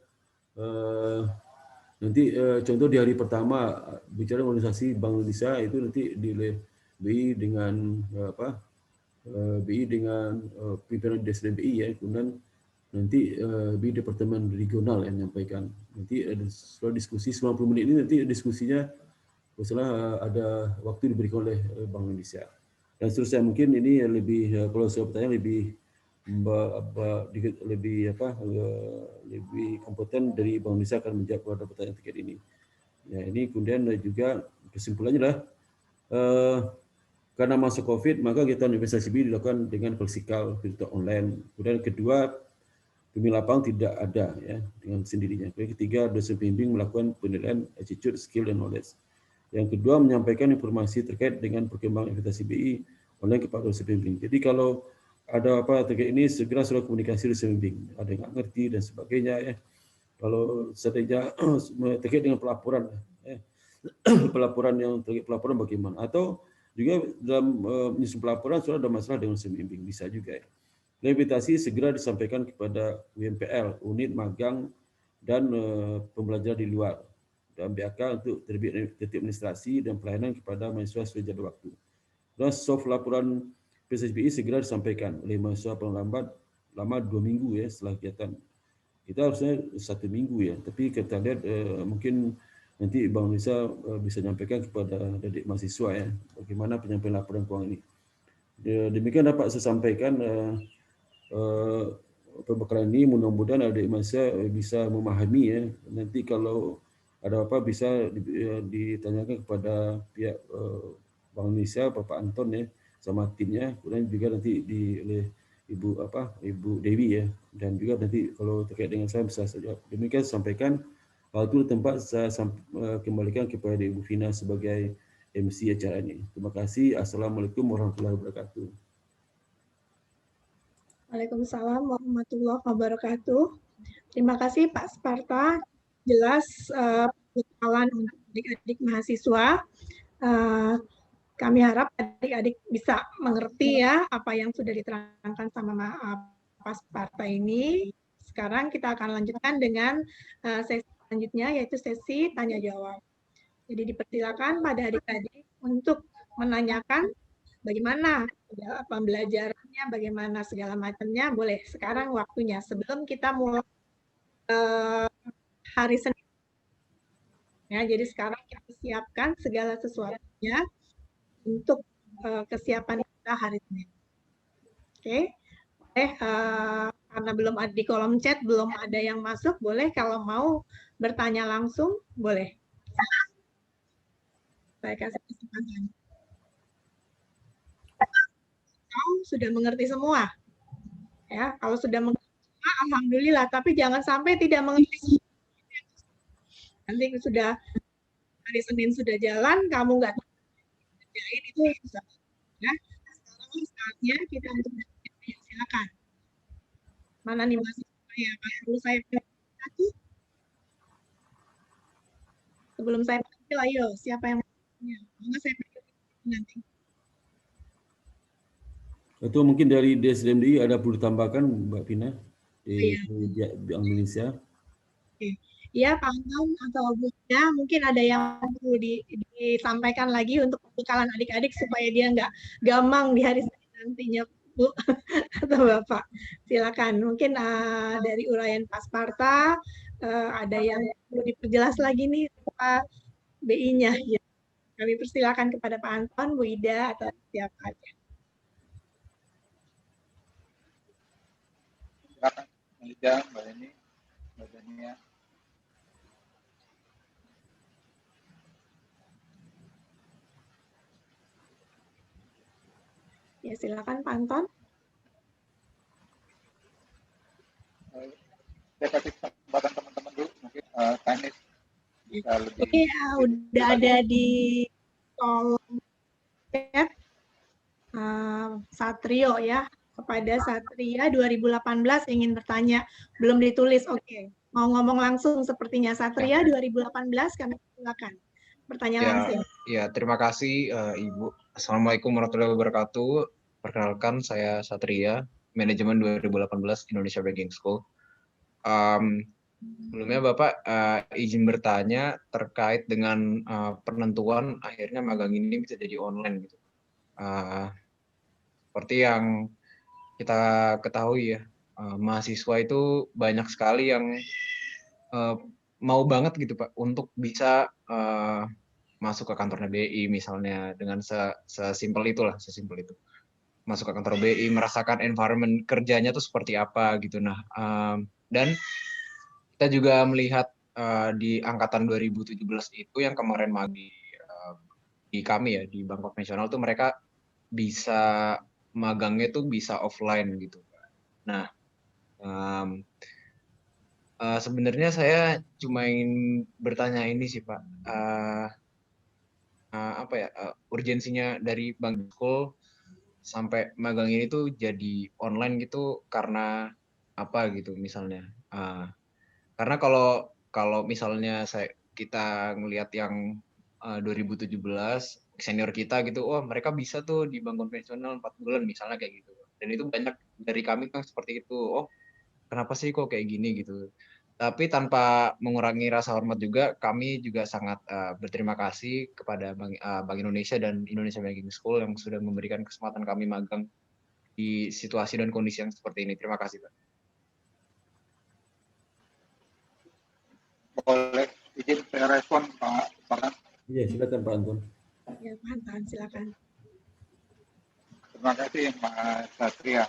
Nanti contoh di hari pertama bicara organisasi Bank Indonesia itu nanti di BI dengan BI dengan pimpinan Desden BI ya, kemudian nanti BI Departemen Regional yang menyampaikan. Nanti ada diskusi 90 menit ini, nanti diskusinya setelah ada waktu diberikan oleh Bank Indonesia. Dan seterusnya mungkin ini lebih kalau saya bertanya lebih kompeten dari Bank Indonesia akan menjawab pada pertanyaan terkait ini. Ya, ini kemudian juga kesimpulannya adalah karena masa COVID maka kegiatan investasi BI dilakukan dengan klasikal virtual online. Kemudian kedua, pemilih lapangan tidak ada ya dengan sendirinya. Kemudian ketiga, dosen pembimbing melakukan penilaian attitude, skill, dan knowledge. Yang kedua, menyampaikan informasi terkait dengan perkembangan investasi BI online kepada dosen pembimbing. Jadi kalau ada apa terkait ini segera sudah komunikasi dosen pembimbing. Ada yang nggak ngerti dan sebagainya ya. Kalau seandainya terkait dengan pelaporan, pelaporan yang terkait pelaporan bagaimana? Atau juga dalam menyusun pelaporan sudah ada masalah dengan dosen pembimbing, bisa juga ya. Invitasi segera disampaikan kepada UMPL, unit magang dan pembelajaran di luar, dan BAK untuk terbit tertib administrasi dan pelayanan kepada mahasiswa sesuai jadwal waktu. Dan soft laporan PSBI segera disampaikan oleh mahasiswa paling lambat lama 2 minggu ya setelah kegiatan. Kita harusnya 1 minggu ya, tapi kita lihat mungkin nanti Bank Indonesia bisa menyampaikan kepada adik mahasiswa ya bagaimana penyampaian laporan keuangan ini. Demikian dapat saya sampaikan pembekalan ini, mudah-mudahan adik mahasiswa bisa memahami ya. Nanti kalau ada apa bisa ditanyakan kepada pihak Bank Indonesia, Bapak Anton ya, sama timnya, kemudian juga nanti oleh Ibu Dewi ya, dan juga nanti kalau terkait dengan saya bisa saja. Demikian saya sampaikan. Waktu tempat saya kembalikan kepada Ibu Vina sebagai MC acara ini. Terima kasih. Assalamualaikum warahmatullahi wabarakatuh. Waalaikumsalam warahmatullahi wabarakatuh. Terima kasih Pak Sparta. Jelas pengetahuan untuk adik-adik mahasiswa. Kami harap adik-adik bisa mengerti ya apa yang sudah diterangkan sama Pak Sparta ini. Sekarang kita akan lanjutkan dengan sesi selanjutnya, yaitu sesi tanya jawab. Jadi dipersilakan pada adik-adik untuk menanyakan bagaimana pembelajarannya, bagaimana segala macamnya, boleh sekarang waktunya sebelum kita mulai hari Senin. Ya, jadi sekarang kita siapkan segala sesuatunya untuk kesiapan kita hari Senin. Oke, karena belum ada di kolom chat, belum ada yang masuk, boleh kalau mau bertanya langsung, boleh. Saya kasih kesempatan. Sudah mengerti semua? Ya, kalau sudah mengerti semua, alhamdulillah. Tapi jangan sampai tidak mengerti semua. Nanti sudah hari Senin sudah jalan, kamu nggak kerjain itu susah. Ya, sekarang saatnya kita untuk silakan. Mana nih Mas? Ya, perlu saya satu. Sebelum saya panggil, ayo siapa yang mau bertanya? Maka saya panggil nanti. Itu mungkin dari DSDMDI ada perlu ditambahkan Mbak Vina di Bank Indonesia. Oke. Ya, Pak Anton atau Bu Ida, mungkin ada yang perlu disampaikan lagi untuk pembekalan adik-adik supaya dia nggak gamang di hari Senin nantinya, Bu atau Bapak. Silakan. Mungkin dari uraian Pak Sparta ada yang perlu diperjelas lagi nih Pak BI-nya. Ya. Kami persilakan kepada Pak Anton, Bu Ida atau siapa aja. Silakan, Mbak Ida, Mbak Eni, Mbak Dania. Ya, silakan Pak Anton. Saya kasih kesempatan teman-teman dulu, mungkin teknis bisa lebih. Ini udah ada di kolom chat Satrio ya, kepada Satria 2018 ingin bertanya, belum ditulis, oke. Mau ngomong langsung sepertinya Satria 2018, kami silakan bertanya langsung. Ya, terima kasih Ibu. Assalamualaikum warahmatullahi wabarakatuh. Perkenalkan, saya Satria, Manajemen 2018 Indonesia Banking School. Sebelumnya Bapak izin bertanya terkait dengan penentuan akhirnya magang ini bisa jadi online gitu. Seperti yang kita ketahui ya, mahasiswa itu banyak sekali yang mau banget gitu Pak untuk bisa masuk ke kantor BI misalnya dengan sesimpel itulah, sesimpel itu. Masuk ke kantor BI, merasakan environment kerjanya tuh seperti apa gitu. Nah, dan kita juga melihat di angkatan 2017 itu yang kemarin di kami ya, di Bangkok Nasional tuh mereka bisa magangnya tuh bisa offline gitu. Nah, sebenarnya saya cuma ingin bertanya ini sih Pak, urgensinya dari Bank School sampai magang ini tuh jadi online gitu karena apa gitu misalnya? Karena kalau misalnya kita ngelihat yang 2017 senior kita gitu, oh mereka bisa tuh di bank konvensional 4 bulan misalnya kayak gitu. Dan itu banyak dari kami kan seperti itu. Oh kenapa sih kok kayak gini gitu. Tapi tanpa mengurangi rasa hormat juga, kami juga sangat berterima kasih kepada Bank Indonesia dan Indonesia Banking School yang sudah memberikan kesempatan kami magang di situasi dan kondisi yang seperti ini. Terima kasih, Pak. Boleh izin saya respon Pak Farhan? Iya, silakan Pak Anton. Ya, Pak Anton, silakan. Terima kasih Mas Satria.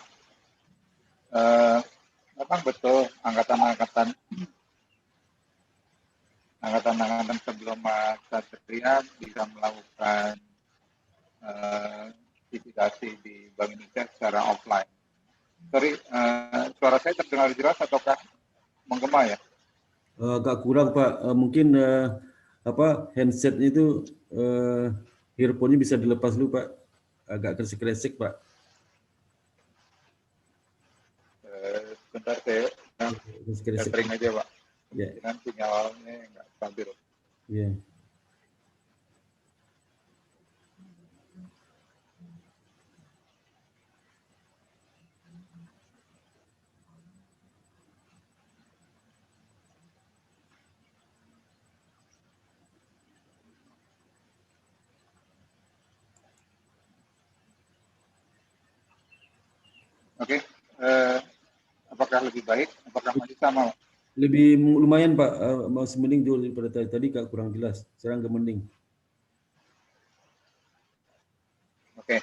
Memang betul angkatan-angkatan sebelum Mas Satria bisa melakukan visitasi di Bank Indonesia secara offline. Sorry, suara saya terdengar jelas ataukah menggema ya? Agak kurang Pak, mungkin handsetnya itu earphone-nya bisa dilepas dulu Pak, agak kresek-kresek Pak. Sebentar saya catering aja Pak. Ya. Dengan sinyalnya nggak stabil. Iya. Oke, apakah lebih baik? Apakah masih sama Pak? Lebih lumayan Pak, masih mending daripada tadi Kak kurang jelas. Sekarang ke mending. Oke,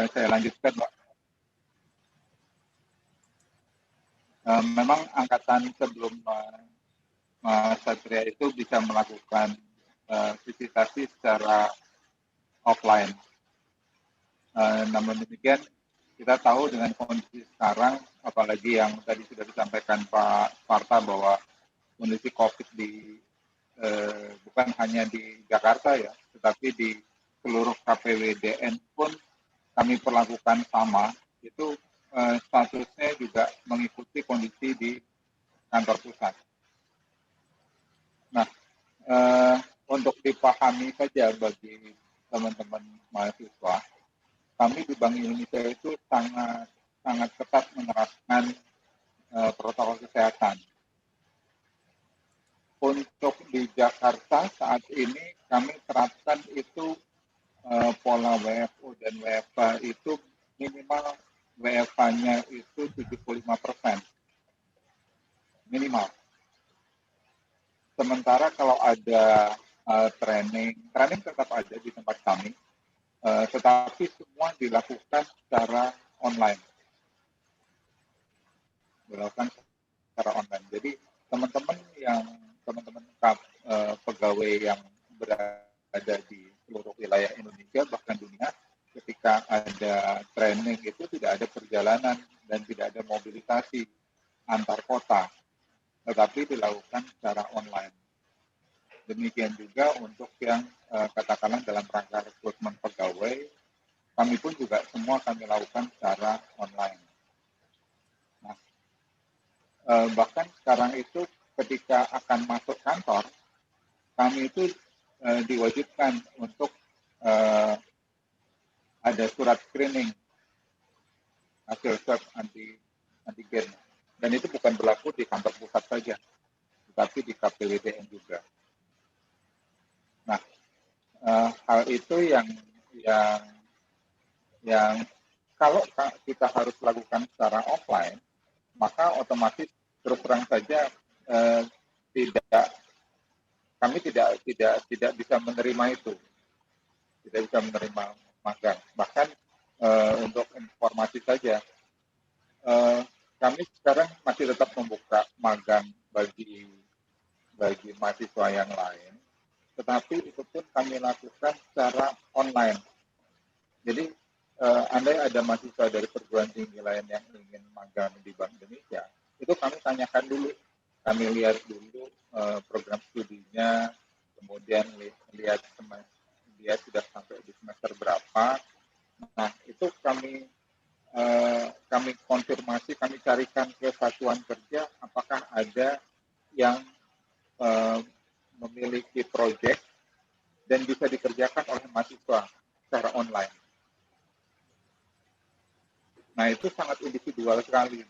saya lanjutkan Pak. Memang angkatan sebelum Mas Satria itu bisa melakukan visitasi secara offline. Namun demikian, kita tahu dengan kondisi sekarang, apalagi yang tadi sudah disampaikan Pak Sparta bahwa kondisi COVID bukan hanya di Jakarta ya, tetapi di seluruh KPWDN pun kami perlakukan sama, itu statusnya juga mengikuti kondisi di kantor pusat. Nah, untuk dipahami saja bagi teman-teman mahasiswa, kami di Bank Indonesia itu sangat ketat menerapkan protokol kesehatan. Untuk di Jakarta saat ini kami terapkan itu pola WFO dan WFH itu minimal WFH-nya itu 75% minimal. Sementara kalau ada training tetap ada di tempat kami, tetapi semua dilakukan secara online. Jadi teman-teman pegawai yang berada di seluruh wilayah Indonesia bahkan dunia, ketika ada training itu tidak ada perjalanan dan tidak ada mobilisasi antar kota, tetapi dilakukan secara online. Demikian juga untuk yang katakanlah dalam rangka rekrutmen pegawai, kami pun juga semua kami lakukan secara online. Nah, bahkan sekarang itu ketika akan masuk kantor, kami itu diwajibkan untuk ada surat screening hasil swab antigen, dan itu bukan berlaku di kantor pusat saja, tetapi di KPWDN juga. Nah, hal itu yang kalau kita harus lakukan secara offline, maka otomatis terus terang saja kami tidak bisa menerima itu, tidak bisa menerima magang. Bahkan untuk informasi saja, kami sekarang masih tetap membuka magang bagi mahasiswa yang lain, tetapi itu pun kami lakukan secara online. Jadi andai ada mahasiswa dari perguruan tinggi lain yang ingin magang di Bank Indonesia, itu kami tanyakan dulu, kami lihat dulu program studinya, kemudian lihat dia sudah sampai di semester berapa. Nah, itu kami konfirmasi, kami carikan ke satuan kerja apakah ada yang memiliki proyek dan bisa dikerjakan oleh mahasiswa secara online. Nah, itu sangat individual sekali.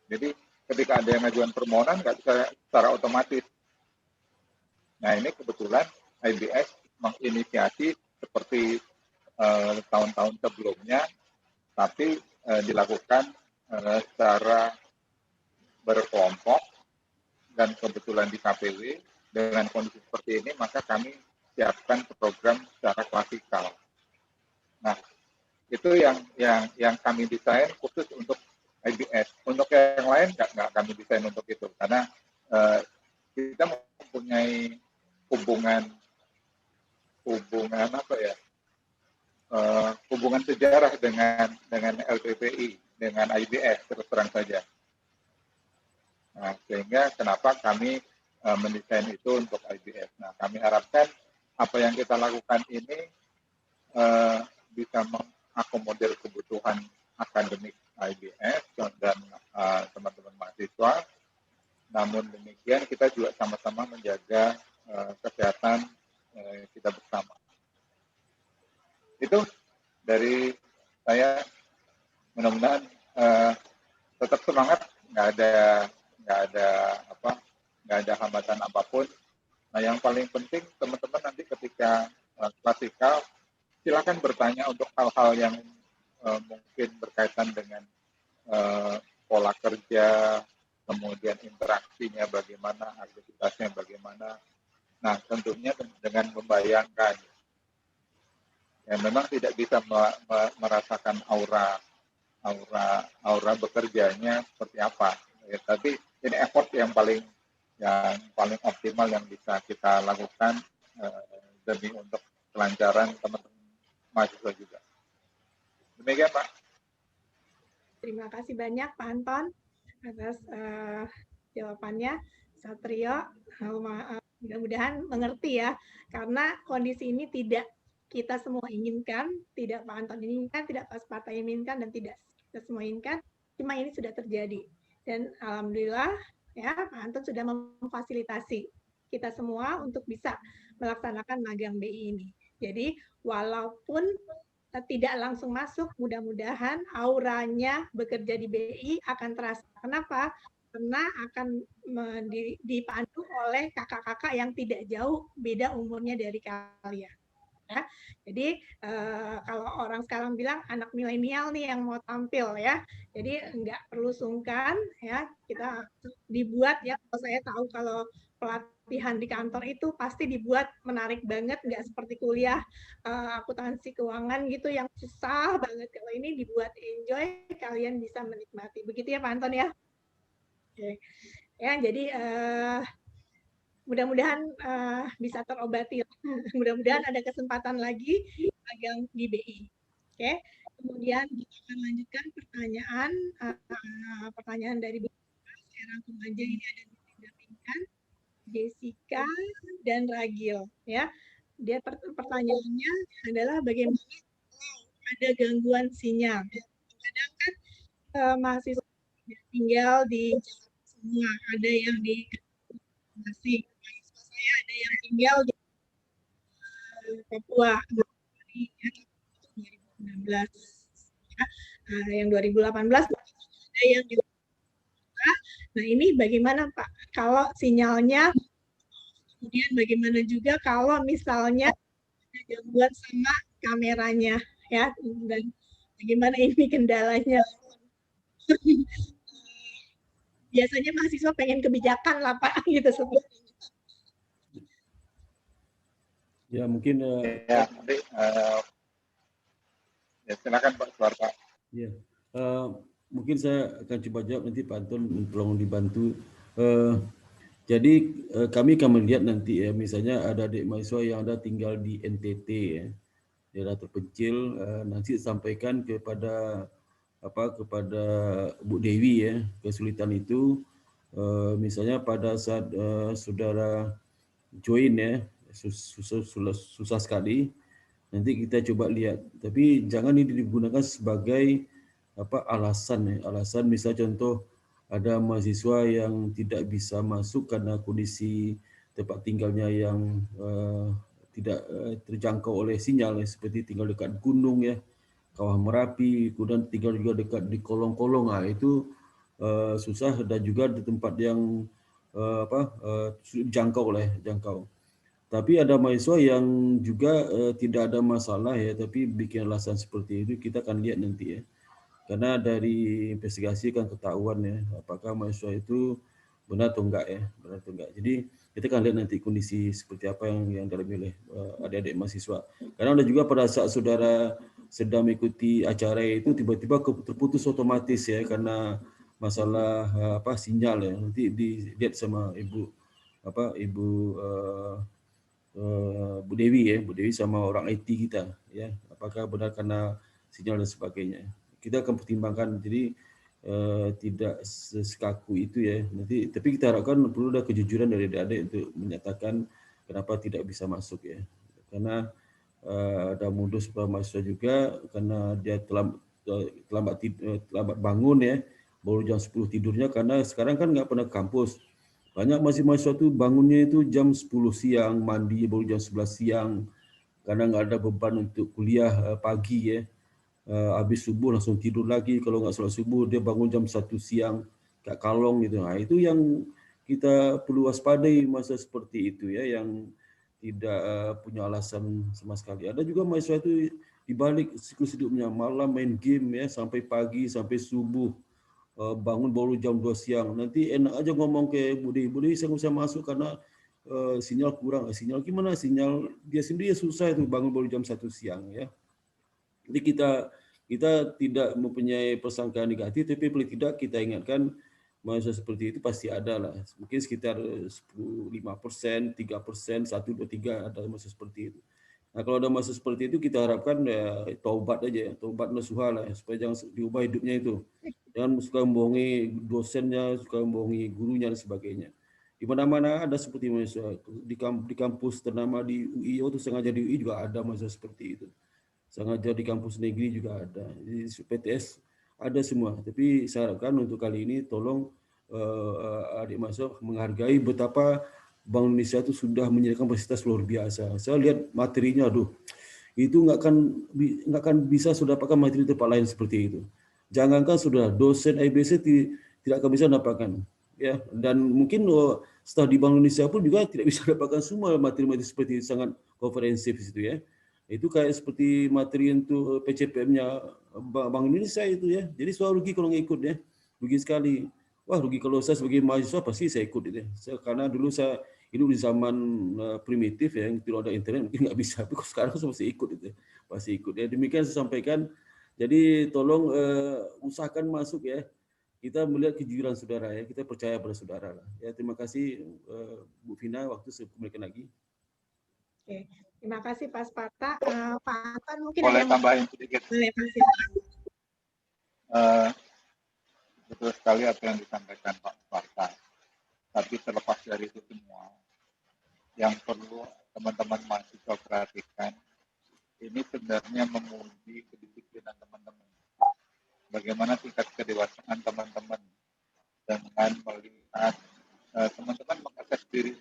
Jadi, ketika ada yang ngajukan permohonan, nggak bisa secara otomatis. Nah, ini kebetulan IBS menginisiasi seperti tahun-tahun sebelumnya, tapi dilakukan secara berkelompok, dan kebetulan di KPW, dengan kondisi seperti ini, maka kami siapkan program secara klasikal. Nah, itu yang kami desain khusus untuk IBS. Untuk yang lain nggak kami desain untuk itu, karena kita mempunyai hubungan hubungan sejarah dengan LPPI, dengan IBS terus terang saja. Nah, sehingga kenapa kami mendesain itu untuk IBS. Nah, kami harapkan apa yang kita lakukan ini bisa mengakomodir kebutuhan akademik IBS dan teman-teman mahasiswa. Namun demikian kita juga sama-sama menjaga kesehatan kita bersama. Itu dari saya. Mudah-mudahan tetap semangat, nggak ada hambatan apapun. Nah, yang paling penting teman-teman nanti ketika klasikal, silakan bertanya untuk hal-hal yang mungkin berkaitan dengan pola kerja, kemudian interaksinya bagaimana, aktivitasnya bagaimana. Nah, tentunya dengan membayangkan, ya memang tidak bisa merasakan aura bekerjanya seperti apa. Ya, tapi ini effort yang paling optimal yang bisa kita lakukan demi untuk kelancaran teman-teman mahasiswa juga. Demikian, Pak. Terima kasih banyak Pak Anton atas jawabannya. Satrio, mudah-mudahan mengerti ya, karena kondisi ini tidak kita semua inginkan, tidak Pak Anton inginkan, tidak Pak Sparta inginkan, dan tidak kita semua inginkan, cuma ini sudah terjadi. Dan alhamdulillah ya Pak Anton sudah memfasilitasi kita semua untuk bisa melaksanakan magang BI ini. Jadi walaupun tidak langsung masuk, mudah-mudahan auranya bekerja di BI akan terasa. Kenapa? Karena akan dipandu oleh kakak-kakak yang tidak jauh beda umurnya dari kalian. Ya. Jadi kalau orang sekarang bilang anak milenial nih yang mau tampil ya, jadi nggak perlu sungkan ya, kita dibuat ya. Kalau saya tahu kalau pelatihan di kantor itu pasti dibuat menarik banget, nggak seperti kuliah akuntansi keuangan gitu yang susah banget. Kalau ini dibuat enjoy, kalian bisa menikmati. Begitu ya Pak Anton ya. Oke. Ya, jadi mudah-mudahan bisa terobati. Mudah-mudahan ada kesempatan lagi magang di BI. Oke. Kemudian kita akan lanjutkan pertanyaan dari beberapa. Saya rangkum aja, ini ada didampingkan Jessica dan Ragil. Ya, dia pertanyaannya adalah bagaimana ada gangguan sinyal. Kadang kan mahasiswa tinggal di Jakarta semua, ada yang di masih saya ada yang tinggal di Papua dari 2019 ya. Yang 2018 ada yang di Papua. Nah ini bagaimana Pak kalau sinyalnya, kemudian bagaimana juga kalau misalnya ada gangguan sama kameranya ya, dan bagaimana ini kendalanya. Biasanya mahasiswa pengen kebijakan lah Pak gitu seperti. Ya mungkin ya, nanti, ya silakan Pak Suar Pak. Ya, mungkin saya akan coba jawab, nanti Pak Anton tolong dibantu. Jadi kami akan melihat nanti ya, misalnya ada adik mahasiswa yang ada tinggal di NTT ya, daerah terpencil, nanti sampaikan kepada kepada Bu Dewi ya, kesulitan itu misalnya pada saat saudara join ya, susah sekali. Nanti kita coba lihat, tapi jangan ini digunakan sebagai alasan ya. Alasan misalnya contoh ada mahasiswa yang tidak bisa masuk karena kondisi tempat tinggalnya yang tidak terjangkau oleh sinyal ya, seperti tinggal dekat gunung ya, Kawah Merapi, kemudian tinggal juga dekat di kolong-kolong, itu susah, dan juga di tempat yang jangkau. Tapi ada mahasiswa yang juga tidak ada masalah ya, tapi bikin alasan seperti itu, kita akan lihat nanti ya. Karena dari investigasi kan ketahuan ya, apakah mahasiswa itu benar atau enggak ya, benar atau enggak. Jadi kita akan lihat nanti kondisi seperti apa yang dialami oleh adik-adik mahasiswa. Karena ada juga pada saat saudara sedang mengikuti acara itu tiba-tiba terputus otomatis ya, karena masalah sinyal ya. Nanti dilihat sama Bu Dewi ya, Bu Dewi sama orang IT kita ya, apakah benar karena sinyal dan sebagainya. Kita akan pertimbangkan, jadi tidak sekaku itu ya nanti, tapi kita harapkan perlu ada kejujuran dari adik-adik untuk menyatakan kenapa tidak bisa masuk ya, karena ada modus mahasiswa juga karena dia terlambat bangun ya, baru jam 10 tidurnya, karena sekarang kan nggak pernah kampus. Banyak mahasiswa itu bangunnya itu jam 10 siang, mandi baru jam 11 siang, karena nggak ada beban untuk kuliah pagi ya. Habis subuh langsung tidur lagi, kalau nggak sholat subuh dia bangun jam 1 siang, kat kalong gitu. Nah, itu yang kita perlu waspadai masa seperti itu ya, yang tidak punya alasan sama sekali. Ada juga mahasiswa itu dibalik siklus hidupnya, malam main game ya sampai pagi, sampai subuh. Bangun baru jam 2 siang. Nanti enak aja ngomong ke Bu Dewi, saya nggak usah masuk karena sinyal kurang. Sinyal gimana? Sinyal dia sendiri susah itu, bangun baru jam 1 siang ya. Jadi kita tidak mempunyai persangkaan negatif, tapi paling tidak kita ingatkan mahasiswa seperti itu pasti ada lah. Mungkin sekitar 5%, 3%, 1, 2, 3 ada mahasiswa seperti itu. Nah, kalau ada masa seperti itu kita harapkan ya taubat aja, taubat nasuha lah, supaya jangan diubah hidupnya itu. Jangan suka membohongi dosennya, suka membohongi gurunya dan sebagainya. Di mana-mana ada seperti mahasiswa. Di kampus ternama di UI, itu sengaja di UI juga ada mahasiswa seperti itu. Sengaja di kampus negeri juga ada. Di PTS ada semua. Tapi saya harapkan untuk kali ini tolong adik mahasiswa menghargai betapa Bank Indonesia itu sudah menyediakan fasilitas luar biasa. Saya lihat materinya, aduh, itu nggak akan bisa sudah dapatkan materi tempat lain seperti itu. Jangankan sudah dosen IBC tidak akan bisa dapatkan, ya. Dan mungkin staf di Bank Indonesia pun juga tidak bisa dapatkan semua materi-materi seperti itu, sangat komprehensif itu ya. Itu kayak seperti materi untuk PCPM-nya Bank Indonesia itu ya. Jadi soal rugi kalau nggak ikut ya, rugi sekali. Wah, rugi kalau saya sebagai mahasiswa pasti saya ikut itu. Karena dulu saya hidup di zaman primitif ya, yang tidak ada internet mungkin nggak bisa. Tapi sekarang saya pasti ikut itu, pasti ikut ya. Demikian saya sampaikan. Jadi tolong usahakan masuk ya. Kita melihat kejujuran saudara ya. Kita percaya pada saudara lah. Ya, terima kasih Bu Vina. Waktu saya kembalikan lagi. Oke, terima kasih Pak Sparta. Pak Anton mungkin Boleh ada tambahin sedikit. boleh kasih. Betul sekali apa yang disampaikan Pak Sparta. Tapi terlepas dari itu semua, yang perlu teman-teman mahasiswa perhatikan, ini sebenarnya menguji kedisiplinan teman-teman. Bagaimana tingkat kedewasaan teman-teman dengan melihat teman-teman mengakses diri.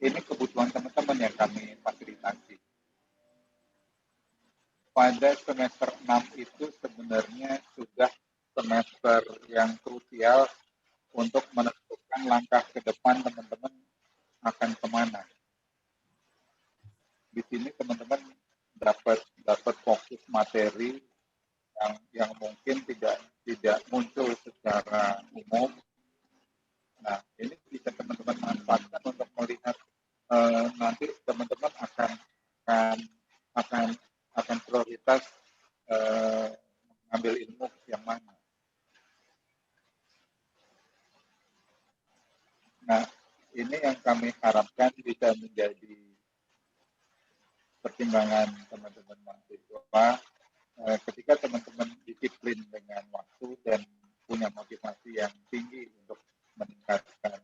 Ini kebutuhan teman-teman yang kami fasilitasi. Pada semester 6 itu sebenarnya sudah semester yang krusial untuk menentukan langkah ke depan teman-teman akan kemana. Di sini teman-teman dapat fokus materi yang mungkin tidak muncul secara umum. Nah, ini bisa teman-teman manfaatkan untuk melihat nanti teman-teman akan prioritas mengambil ilmu yang mana. Nah, ini yang kami harapkan bisa menjadi pertimbangan teman-teman mahasiswa ketika teman-teman disiplin dengan waktu dan punya motivasi yang tinggi untuk meningkatkan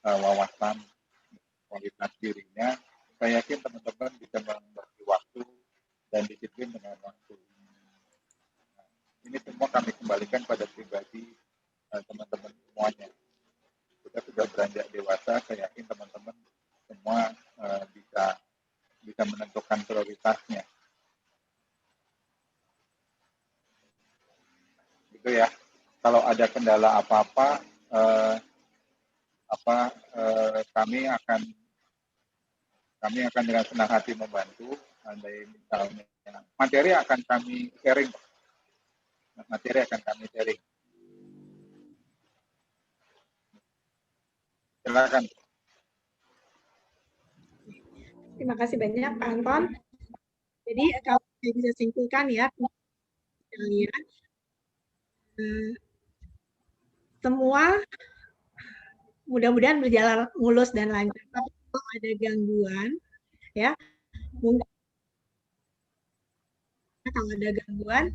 wawasan kualitas dirinya. Saya yakin teman-teman bisa membagi waktu dan disiplin dengan waktu. Nah, ini semua kami kembalikan pada pribadi teman-teman semuanya. Kita sudah beranjak dewasa, saya yakin teman-teman semua bisa menentukan prioritasnya. Gitu ya. Kalau ada kendala apa-apa, kami akan dengan senang hati membantu. Andai misalnya materi akan kami sharing. Silakan. Terima kasih banyak Pak Anton. Jadi kalau saya bisa simpulkan ya, kalian semua mudah-mudahan berjalan mulus dan lancar. Tapi kalau ada gangguan, ya mungkin kalau ada gangguan,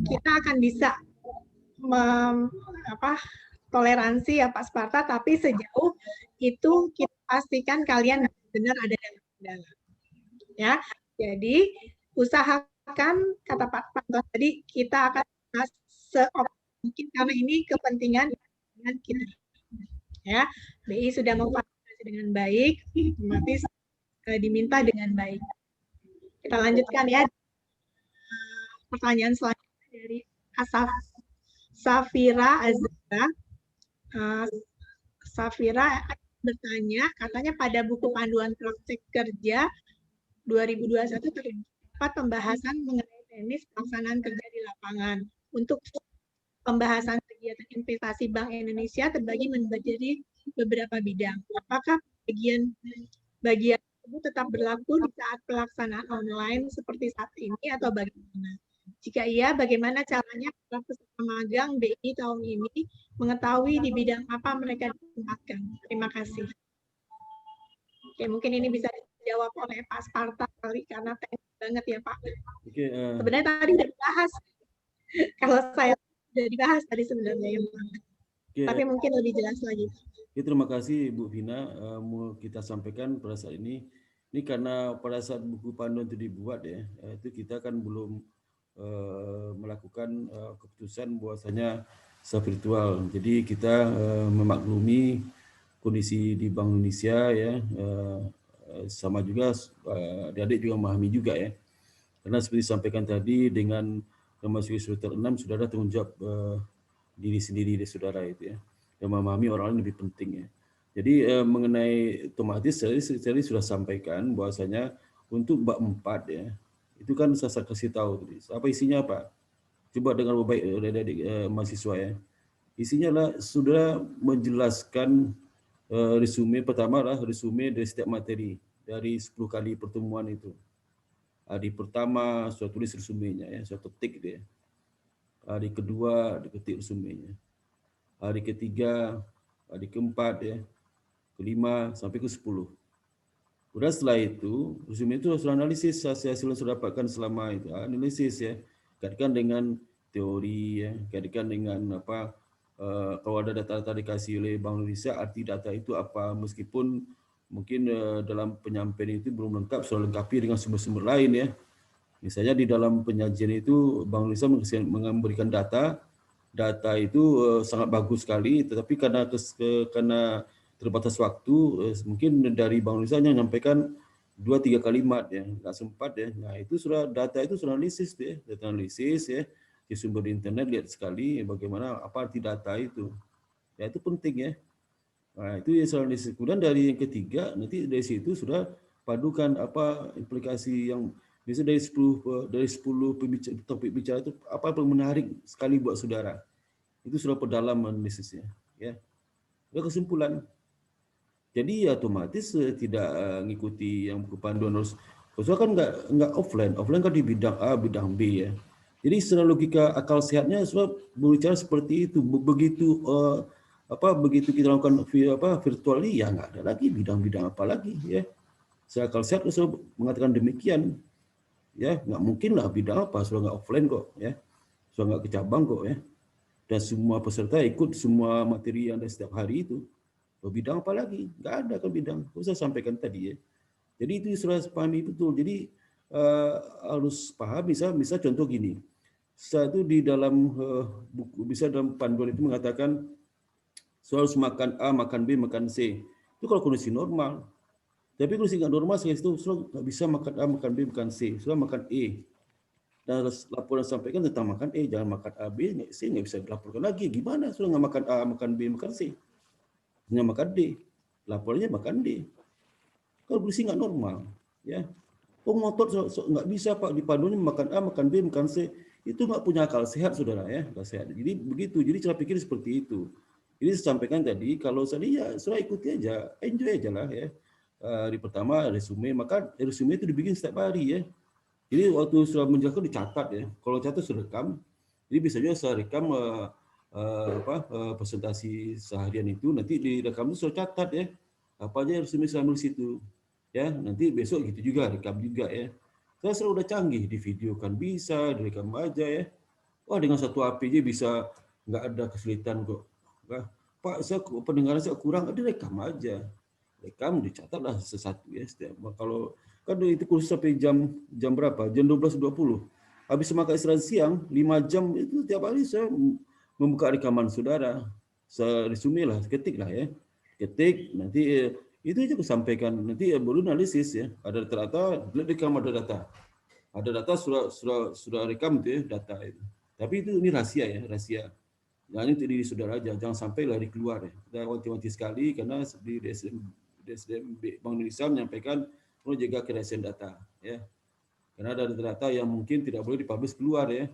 kita akan bisa toleransi ya Pak Sparta, tapi sejauh itu kita pastikan kalian benar ada kendala. Ya, jadi usahakan kata Pak Anton tadi kita akan seoptimal mungkin karena ini kepentingan kita. Ya, BI sudah memfasilitasi dengan baik, otomatis diminta dengan baik. Kita lanjutkan ya. Pertanyaan selanjutnya dari Safira Azra. Safira bertanya, katanya pada buku panduan praktek kerja 2021 terdapat pembahasan mengenai teknis pelaksanaan kerja di lapangan. Untuk pembahasan kegiatan investasi Bank Indonesia terbagi menjadi beberapa bidang. Apakah bagian tersebut tetap berlaku di saat pelaksanaan online seperti saat ini atau bagaimana? Jika iya, bagaimana caranya para peserta magang BI tahun ini mengetahui di bidang apa mereka ditempatkan? Terima kasih. Oke, mungkin ini bisa dijawab oleh Pak Sparta kali karena teknis banget ya Pak. Oke, sebenarnya tadi sudah dibahas. Kalau saya sudah dibahas tadi sebenarnya ya Pak. Tapi mungkin lebih jelas lagi. Oke, terima kasih Bu Vina. Mau kita sampaikan pada saat ini karena pada saat buku panduan itu dibuat ya, itu kita kan belum melakukan keputusan bahwasanya secara virtual. Jadi kita memaklumi kondisi di Bank Indonesia ya, sama juga adik-adik juga memahami juga ya. Karena seperti disampaikan tadi, dengan memasuki semester 6 sudah ada tanggung jawab diri sendiri dari saudara itu ya. Dan memahami orang lain lebih penting ya. Jadi mengenai otomatis saya sudah sampaikan bahwasanya untuk bab 4 ya, itu kan saya kasih tahu tadi. Apa isinya apa? Coba dengar baik adik-adik mahasiswa ya. Isinya adalah sudah menjelaskan resume, pertama adalah resume dari setiap materi dari 10 kali pertemuan itu. Hari pertama sudah tulis resumenya ya, sudah ketik dia. Hari kedua diketik resumenya. Hari ketiga, hari keempat ya, kelima sampai ke 10. Kemudian setelah itu, resume itu sudah analisis hasil yang sudah dapatkan selama itu, analisis ya, kaitkan dengan teori ya, kaitkan dengan apa, kalau ada data-data dikasih oleh Bank Indonesia, arti data itu apa, meskipun mungkin dalam penyampaian itu belum lengkap, sudah lengkapi dengan sumber-sumber lain ya. Misalnya di dalam penyajian itu Bank Indonesia memberikan data itu sangat bagus sekali, tetapi karena terbatas waktu, mungkin dari Bank Indonesia hanya menyampaikan 2-3 kalimat ya, nggak sempat ya. Nah itu sudah data itu sudah analisis ya, data analisis ya, di sumber di internet lihat sekali bagaimana apa arti data itu. Ya itu penting ya. Nah itu yang sudah analisis. Kemudian dari yang ketiga nanti dari situ sudah padukan apa implikasi yang bisa dari 10 topik bicara itu apa yang menarik sekali buat saudara. Itu sudah perdalam analisisnya ya. Ada kesimpulan. Jadi ya otomatis tidak mengikuti yang panduan harus. Soalnya kan enggak offline kan di bidang A, bidang B ya. Jadi secara logika akal sehatnya sebab berbicara seperti itu. Begitu begitu kita lakukan virtual ya enggak ada lagi bidang-bidang apa lagi ya. Secara akal sehat selalu mengatakan demikian. Ya, enggak mungkin lah bidang apa sudah enggak offline kok ya. Sudah enggak ke cabang kok ya. Dan semua peserta ikut semua materi yang ada setiap hari itu. Bidang apa lagi? Nggak ada kan bidang. Saya sampaikan tadi ya. Jadi itu sudah pahami betul. Jadi harus paham. Bisa contoh gini. Satu di dalam buku, bisa dalam panduan itu mengatakan harus makan A, makan B, makan C. Itu kalau kondisi normal. Tapi kondisi nggak normal, saya itu nggak bisa makan A, makan B, makan C. Sudah makan E. Dan laporan sampaikan tentang makan E, jangan makan A, B, C nggak bisa dilaporkan lagi. Gimana? Sudah nggak makan A, makan B, makan C. Hanya makan D, laporannya makan D. Kalau kondisi nggak normal, ya. Ngotot nggak bisa Pak dipadunya makan A, makan B, makan C. Itu nggak punya akal sehat saudara ya, akal sehat. Jadi begitu. Jadi cara pikir seperti itu. Jadi saya sampaikan tadi kalau saya sudah ikuti aja, enjoy aja lah ya. Hari pertama resume, maka resume itu dibikin setiap hari ya. Jadi waktu sudah menjelaskan dicatat ya. Kalau catat sudah rekam, jadi bisa juga saya rekam presentasi seharian itu nanti direkam itu sudah catat ya apa aja harus sambil situ ya nanti besok gitu juga rekam juga ya. Saya selalu udah canggih di video kan bisa direkam aja ya. Wah dengan satu HP aja bisa nggak ada kesulitan kok. Nah, Pak saya pendengaran saya kurang direkam aja, rekam dicatatlah sesuatu ya setiap kalau kan itu kursus sampai jam berapa jam 12.20 habis makan istirahat siang 5 jam itu tiap hari saya membuka rekaman saudara, resume lah, ketik lah ya, ketik nanti itu aja sampaikan nanti baru analisis ya, ada data, rekam ada data sudah rekam itu ya data itu, tapi itu ini rahasia ya, rahasia, jangan itu diri saudara aja, jangan sampai lari keluar ya, kita wanti-wanti sekali karena di DSDM Bank Indonesia menyampaikan perlu jaga kerahasiaan data ya, karena ada data yang mungkin tidak boleh dipublish keluar ya.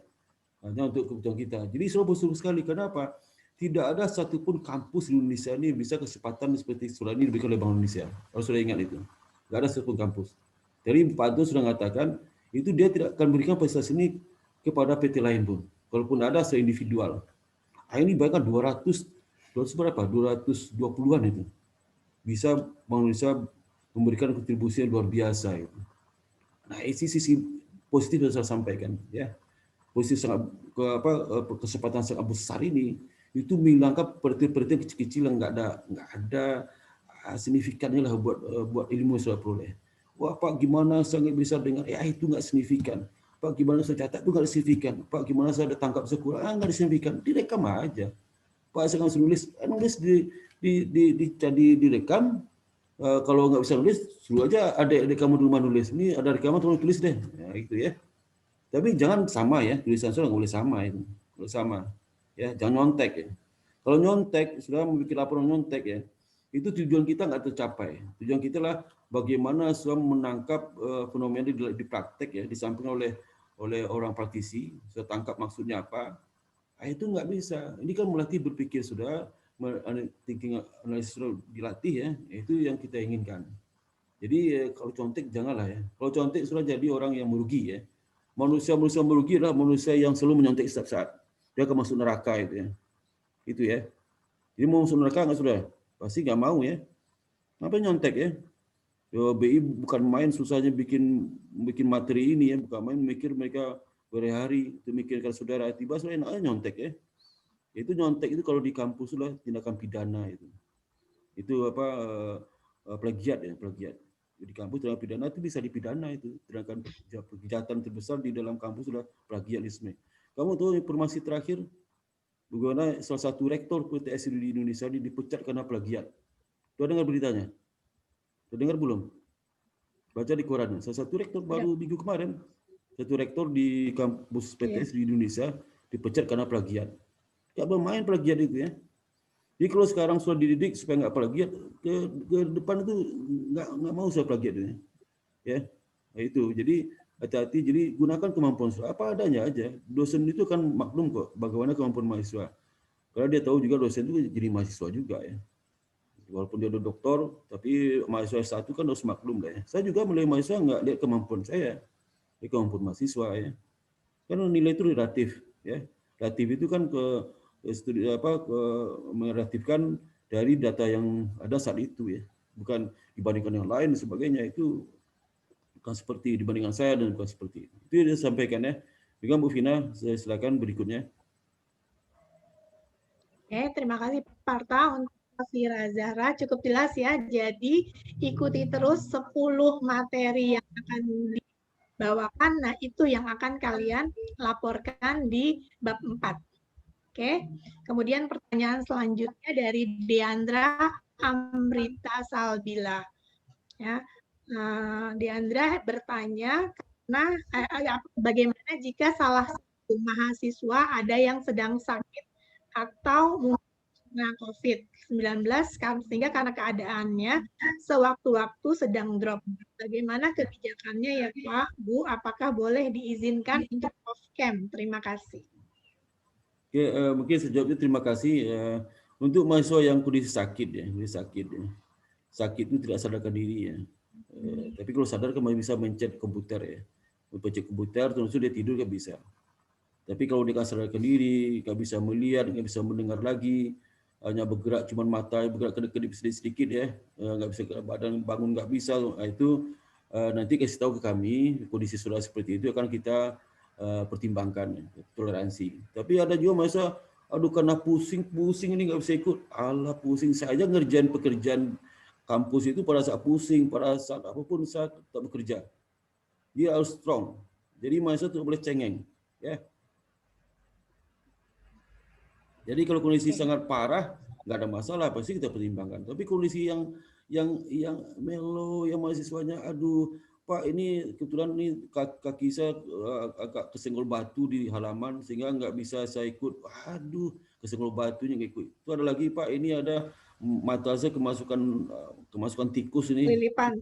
Hanya untuk kebutuhan kita. Jadi selalu bersyukur sekali. Kenapa? Tidak ada satupun kampus di Indonesia ini bisa kesempatan seperti surat ini diberikan oleh Bank Indonesia. Harus sudah ingat itu. Tidak ada satupun kampus. Jadi Pak Anton sudah mengatakan, itu dia tidak akan berikan fasilitas ini kepada PT lain pun. Kalaupun ada secara individual. Ini bahkan 200 berapa? 220-an itu. Bisa Bank Indonesia memberikan kontribusi yang luar biasa itu. Nah, sisi positif yang saya sampaikan ya. Posisi sangat kesempatan sangat besar ini itu menghilangkan perhatian kecil-kecil yang nggak ada signifikannya lah buat ilmu yang sudah peroleh. Wah Pak gimana sangat bisa dengan AI itu nggak signifikan. Pak gimana saya catat itu nggak signifikan. Pak gimana saya ada tangkap sekurang, nggak signifikan. Direkam aja. Pak saya nggak nulis direkam. Kalau nggak bisa nulis, suruh aja adik kamu di rumah nulis. Ini ada rekaman, tolong tulis deh. Ya, gitu ya. Tapi jangan sama ya, tulisan sudah nggak boleh sama itu. Boleh sama. Ya, jangan nyontek ya. Kalau nyontek, sudah membuat laporan nyontek ya, itu tujuan kita nggak tercapai. Tujuan kita lah bagaimana sudah menangkap fenomena di praktek ya, disampaikan oleh orang praktisi, sudah tangkap maksudnya apa. Nah, itu nggak bisa. Ini kan melatih berpikir sudah, thinking analysis sudah dilatih ya, itu yang kita inginkan. Jadi kalau contek janganlah ya. Kalau contek sudah jadi orang yang merugi ya. Manusia merugi adalah manusia yang selalu menyontek setiap saat. Dia akan masuk neraka itu ya. Itu ya. Jadi mau masuk neraka nggak sudah? Pasti nggak mau ya. Apa nyontek ya? BI bukan main susahnya bikin materi ini ya, bukan main mikir mereka berhari-hari itu mikirkan saudara tiba sudah enak nyontek ya. Itu nyontek itu kalau di kampus sudah tindakan pidana itu. Itu apa plagiat ya, plagiat. Di kampus dalam pidana itu bisa dipidana itu. Tindakan kejahatan terbesar di dalam kampus sudah plagiatisme. Kamu tahu informasi terakhir bagaimana salah satu rektor PTS di Indonesia dipecat karena plagiat. Sudah dengar beritanya? Sudah dengar belum? Baca di koran. Salah satu rektor baru minggu kemarin. Satu rektor di kampus PTS di Indonesia dipecat karena plagiat. Gak bermain plagiat itu ya. Jadi kalau sekarang sudah dididik supaya nggak plagiat, ke depan itu nggak mau saya plagiat itu ya. Nah, itu. Jadi hati-hati. Jadi gunakan kemampuan siswa apa adanya aja. Dosen itu kan maklum kok bagaimana kemampuan mahasiswa. Karena dia tahu juga dosen itu jadi mahasiswa juga ya. Walaupun dia udah doktor, tapi mahasiswa satu kan harus maklum lah ya. Saya juga mulai mahasiswa nggak lihat kemampuan saya, lihat kemampuan mahasiswa ya. Karena nilai itu relatif ya. Relatif itu kan merelatifkan dari data yang ada saat itu ya. Bukan dibandingkan yang lain dan sebagainya, itu bukan seperti dibandingkan saya dan bukan seperti itu. Itu yang saya sampaikan ya. Dengan Bu Vina, saya silakan berikutnya. Oke, terima kasih Pak Parta untuk Fira Zahra, cukup jelas ya. Jadi ikuti terus 10 materi yang akan dibawakan. Nah, itu yang akan kalian laporkan di bab 4. Oke. Kemudian pertanyaan selanjutnya dari Deandra Amrita Salbila. Ya. Deandra bertanya karena bagaimana jika salah satu mahasiswa ada yang sedang sakit atau mungkin COVID-19 sehingga karena keadaannya sewaktu-waktu sedang drop. Bagaimana kebijakannya ya Pak, Bu? Apakah boleh diizinkan untuk off-cam? Terima kasih. Oke, mungkin sejawabnya terima kasih. Untuk mahasiswa yang kondisi sakit ya, sakit itu tidak sadarkan diri ya. Tapi kalau sadar kan masih bisa mencet komputer ya. Mencet komputer terus dia tidur kan bisa. Tapi kalau dia sadarkan diri, nggak bisa melihat, nggak bisa mendengar lagi, hanya bergerak cuma mata bergerak kedip-kedip sedikit ya, nggak bisa badan bangun nggak bisa, itu nanti kasih tahu ke kami kondisi saudara seperti itu akan kita pertimbangkan toleransi. Tapi ada juga masa aduh karena pusing ini nggak bisa ikut. Alah pusing saja ngerjain pekerjaan kampus itu pada saat pusing, pada saat apapun saat tak bekerja. Dia harus strong. Jadi mahasiswa tidak boleh cengeng, ya. Jadi kalau kondisi sangat parah nggak ada masalah, pasti kita pertimbangkan. Tapi kondisi yang melo, yang mahasiswanya aduh Pak ini kebetulan ini kaki saya agak kesenggol batu di halaman sehingga nggak bisa saya ikut. Aduh, kesenggol batunya nggak ikut. Itu ada lagi Pak, ini ada mata saya kemasukan tikus ini. Lilipan.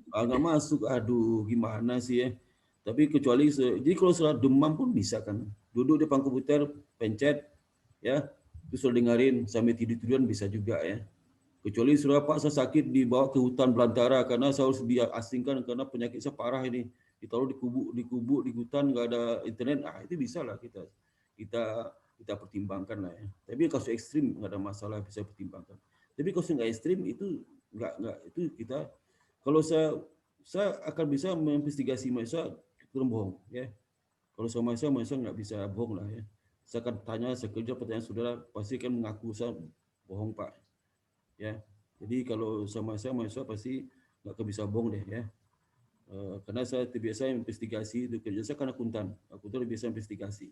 Nggak masuk. Aduh, gimana sih ya? Tapi kecuali jadi kalau sudah demam pun bisa kan. Duduk di depan komputer, pencet ya. Terus sudah dengerin sampai tidur-tiduran bisa juga ya. Kecuali sudah Pak saya sakit dibawa ke hutan belantara karena saya harus diasingkan karena penyakit saya parah ini, ditaruh di kubu di hutan nggak ada internet, itu bisa lah kita pertimbangkan lah ya. Tapi kasus ekstrim nggak ada masalah, bisa pertimbangkan. Tapi kasus nggak ekstrim itu nggak itu kita kalau saya akan bisa menginvestigasi mahasiswa bohong ya. Kalau sama mahasiswa nggak bisa bohong lah ya. Saya akan tanya, saya kerja pertanyaan saudara pasti akan mengaku saya bohong Pak. Ya, jadi kalau sama saya mahasiswa pasti nggak bisa bohong deh ya. Karena saya terbiasa investigasi, itu kerja saya kan akuntan lebih biasa investigasi.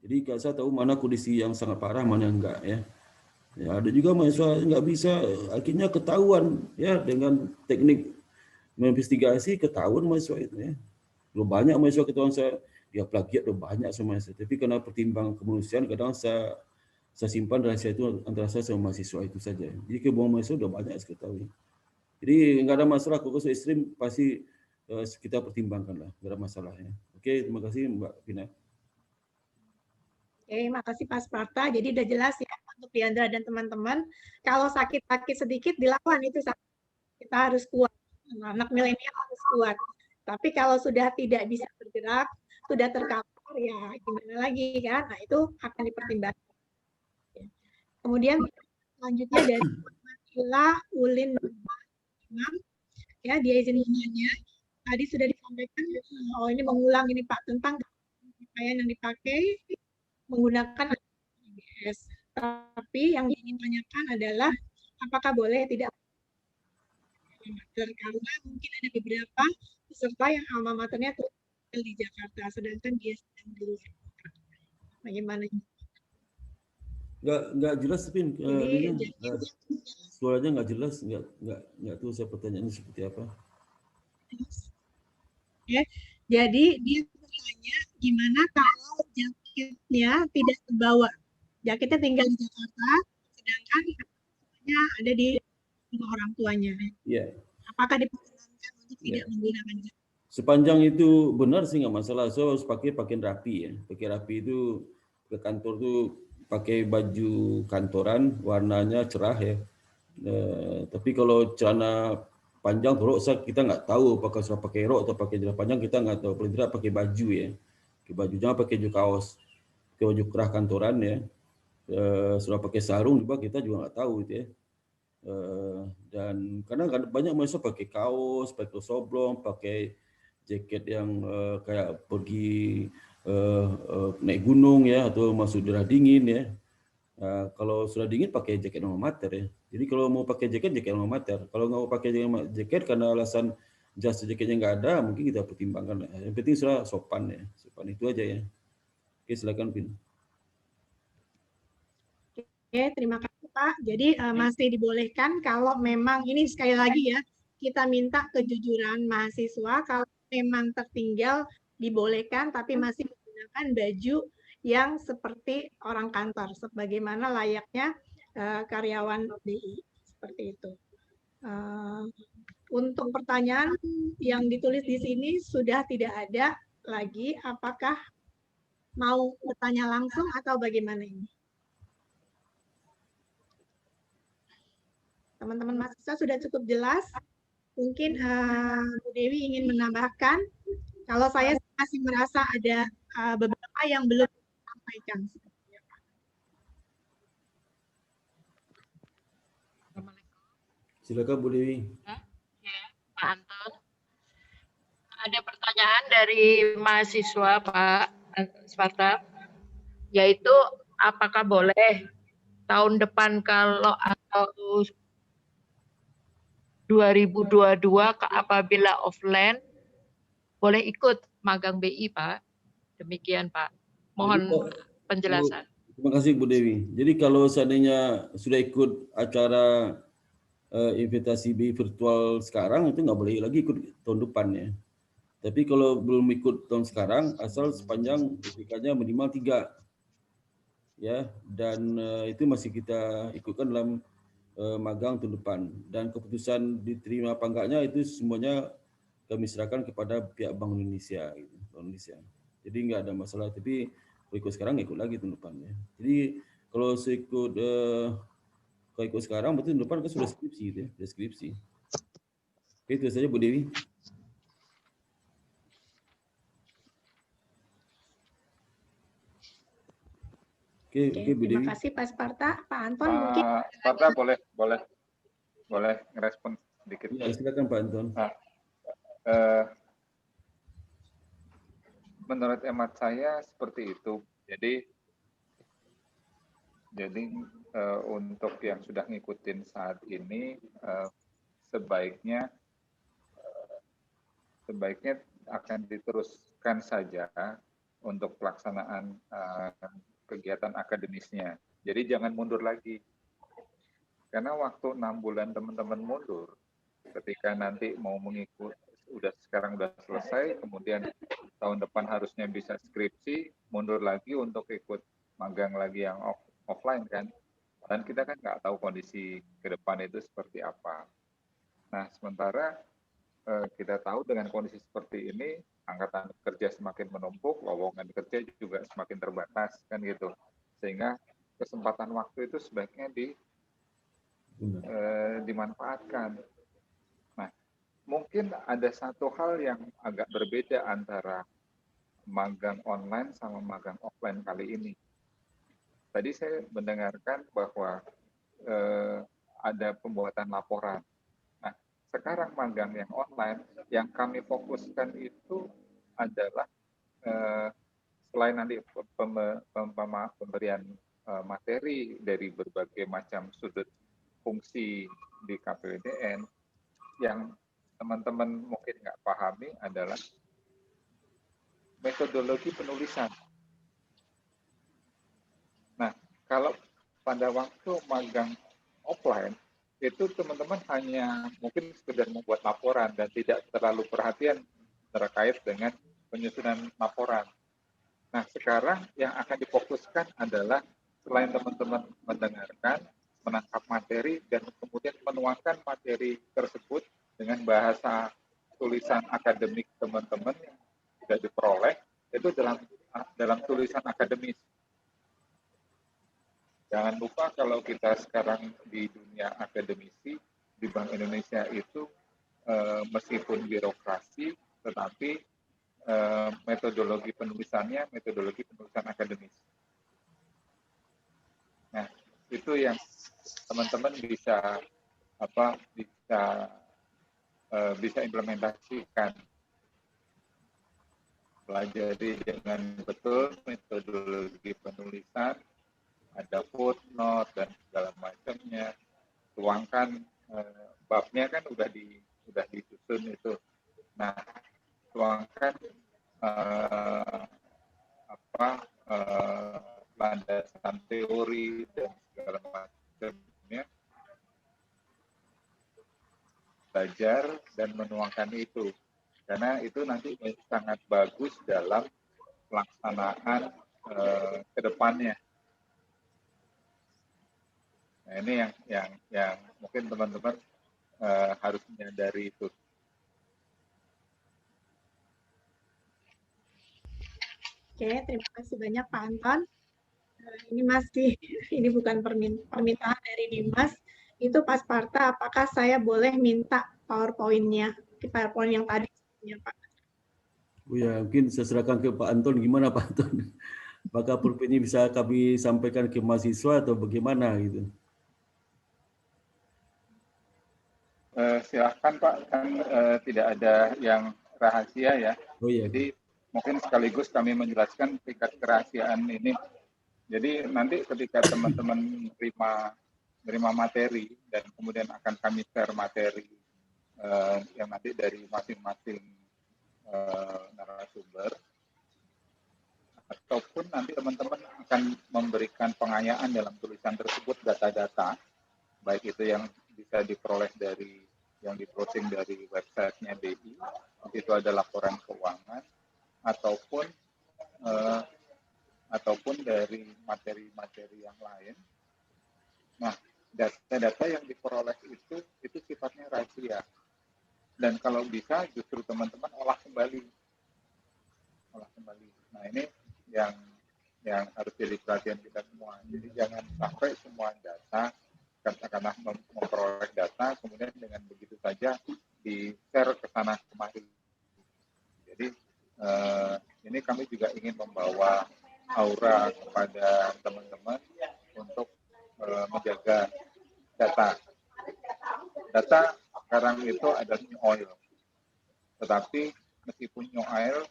Jadi kalau saya tahu mana kondisi yang sangat parah, mana yang enggak ya. Ya, ada juga mahasiswa nggak bisa, akhirnya ketahuan ya dengan teknik menginvestigasi, ketahuan mahasiswa itu ya. Belum banyak mahasiswa ketahuan saya, dia plagiat udah banyak sama saya. Tapi karena pertimbangan kemanusiaan, kadang saya simpan rahasia itu antara saya sama mahasiswa itu saja. Jadi kebohongan mahasiswa udah banyak saya ketahui. Jadi nggak ada masalah, kalau ekstrim pasti kita pertimbangkan lah, nggak ada masalah ya. Oke, terima kasih Mbak Vina. Oke, makasih Pak Sparta. Jadi udah jelas ya untuk Diandra dan teman-teman. Kalau sakit-sakit sedikit dilawan itu kita harus kuat. Anak milenial harus kuat. Tapi kalau sudah tidak bisa bergerak, sudah terkapar, ya gimana lagi kan? Nah itu akan dipertimbangkan. Kemudian selanjutnya dari Ila Ulin Imam, ya dia izin namanya. Tadi sudah disampaikan, oh ini mengulang ini Pak tentang pakaian yang dipakai menggunakan IBS. Tapi yang ingin tanyakan adalah apakah boleh tidak karena mungkin ada beberapa peserta yang alma maternya tinggal di Jakarta, sedangkan dia sedang di luar. Bagaimana? Nggak jelas, Pin. Suaranya nggak jelas, nggak tahu saya pertanyaannya seperti apa. Ya, jadi dia bertanya gimana kalau jaketnya tidak terbawa, jaketnya tinggal di Jakarta, sedangkan jaketnya ada di rumah orang tuanya. Yeah. Apakah diperkenankan untuk tidak menggunakan jaket? Sepanjang itu benar sih nggak masalah. So harus pakaian rapi ya. Pakai rapi itu ke kantor tuh pakai baju kantoran warnanya cerah ya. Tapi kalau celana panjang rok kita nggak tahu apakah sudah pakai rok atau pakai celana panjang, kita nggak tahu. Paling tidak pakai baju ya. Pakai baju, jangan pakai baju kaos, pakai baju kerah kantoran ya. Sudah pakai sarung juga kita juga nggak tahu gitu ya. Dan karena banyak mahasiswa pakai kaos, pakai soblong, pakai jaket yang kayak pergi naik gunung ya, atau masuk daerah dingin ya. Kalau sudah dingin pakai jaket alma mater ya. Jadi kalau mau pakai jaket alma mater. Kalau nggak mau pakai jaket karena alasan jas jaketnya nggak ada, mungkin kita pertimbangkan. Yang penting sudah sopan ya, sopan itu aja ya. Oke, silakan Pin. Oke, terima kasih Pak. Jadi masih dibolehkan kalau memang ini sekali lagi ya, kita minta kejujuran mahasiswa. Kalau memang tertinggal dibolehkan, tapi masih menggunakan baju yang seperti orang kantor, sebagaimana layaknya karyawan BI, seperti itu. Untuk pertanyaan yang ditulis di sini sudah tidak ada lagi. Apakah mau bertanya langsung atau bagaimana ini? Teman-teman mahasiswa sudah cukup jelas. Mungkin Bu Dewi ingin menambahkan. Kalau saya masih merasa ada beberapa yang belum disampaikan. Silakan Bu Dewi. Ya, Pak Anton. Ada pertanyaan dari mahasiswa Pak Sparta, yaitu apakah boleh tahun depan kalau atau 2022 apabila offline boleh ikut magang BI, Pak? Demikian, Pak. Mohon penjelasan. Terima kasih Bu Dewi. Jadi kalau seandainya sudah ikut acara invitasi BI virtual sekarang, itu nggak boleh lagi ikut tahun depan ya. Tapi kalau belum ikut tahun sekarang, asal sepanjang IPK-nya minimal 3 ya, dan itu masih kita ikutkan dalam magang tahun depan. Dan keputusan diterima apa enggaknya itu semuanya kami serahkan kepada pihak Bank Indonesia, gitu, Bank Indonesia. Jadi nggak ada masalah. Tapi kalau ikut sekarang ikut lagi tahun depan ya. Jadi kalau kalau ikut sekarang berarti tahun depan kan sudah skripsi gitu ya, sudah skripsi. Oke, itu saja Bu Dewi. Oke, Bu Dewi. Terima kasih Pak Sparta. Pak Anton mungkin. Sparta boleh ngerespon sedikit. Ya, silakan Pak Anton. Menurut hemat saya seperti itu. Jadi untuk yang sudah ngikutin saat ini sebaiknya sebaiknya akan diteruskan saja untuk pelaksanaan kegiatan akademisnya. Jadi jangan mundur lagi. Karena waktu 6 bulan teman-teman mundur, ketika nanti mau mengikut, sekarang udah selesai, kemudian tahun depan harusnya bisa skripsi, mundur lagi untuk ikut magang lagi yang offline kan. Dan kita kan nggak tahu kondisi ke depan itu seperti apa. Nah, sementara kita tahu dengan kondisi seperti ini, angkatan kerja semakin menumpuk, lowongan kerja juga semakin terbatas kan gitu. Sehingga kesempatan waktu itu sebaiknya dimanfaatkan. Nah, mungkin ada satu hal yang agak berbeda antara magang online sama magang offline kali ini. Tadi saya mendengarkan bahwa ada pembuatan laporan. Nah, sekarang magang yang online, yang kami fokuskan itu adalah selain nanti pemberian materi dari berbagai macam sudut fungsi di KPWDN, yang teman-teman mungkin nggak pahami adalah metodologi penulisan. Nah, kalau pada waktu magang offline, itu teman-teman hanya mungkin sekedar membuat laporan dan tidak terlalu perhatian terkait dengan penyusunan laporan. Nah, sekarang yang akan difokuskan adalah selain teman-teman mendengarkan, menangkap materi, dan kemudian menuangkan materi tersebut dengan bahasa tulisan akademik teman-teman yang sudah diperoleh, itu dalam tulisan akademis. Jangan lupa kalau kita sekarang di dunia akademisi, di Bank Indonesia itu meskipun birokrasi, tetapi metodologi penulisannya metodologi penulisan akademis. Nah, itu yang teman-teman bisa implementasikan, pelajari dengan betul metodologi penulisan, ada footnote dan segala macamnya, tuangkan babnya kan udah disusun itu. Nah, tuangkan landasan teori dan segala macamnya, belajar dan menuangkan itu, karena itu nanti sangat bagus dalam pelaksanaan ke depannya. Nah, ini yang mungkin teman-teman harus menyadari itu. Oke, terima kasih banyak Pak Anton. Ini bukan permintaan dari Dimas. Itu Pak Sparta, apakah saya boleh minta PowerPoint-nya, PowerPoint yang tadi, Pak? Oh ya, mungkin saya serahkan ke Pak Anton. Gimana Pak Anton? Apakah PowerPoint ini bisa kami sampaikan ke mahasiswa atau bagaimana gitu? Silahkan Pak, kan tidak ada yang rahasia ya. Oh iya. Jadi mungkin sekaligus kami menjelaskan tingkat kerahasiaan ini. Jadi nanti ketika teman-teman menerima materi dan kemudian akan kami share materi yang nanti dari masing-masing narasumber, ataupun nanti teman-teman akan memberikan pengayaan dalam tulisan tersebut data-data, baik itu yang bisa diperoleh dari yang di-browsing dari websitenya BI, itu ada laporan keuangan, ataupun dari materi-materi yang lain. Nah, data-data yang diperoleh itu sifatnya rahasia. Dan kalau bisa justru teman-teman olah kembali. Nah, ini yang harus jadi perhatian kita semua. Jadi jangan sampai semua data, katakanlah memperoleh data, kemudian dengan begitu saja di-share ke sana kemari. Jadi ini kami juga ingin membawa aura kepada teman-teman untuk menjaga data. Data sekarang itu adalah new oil. Tetapi meskipun new oil,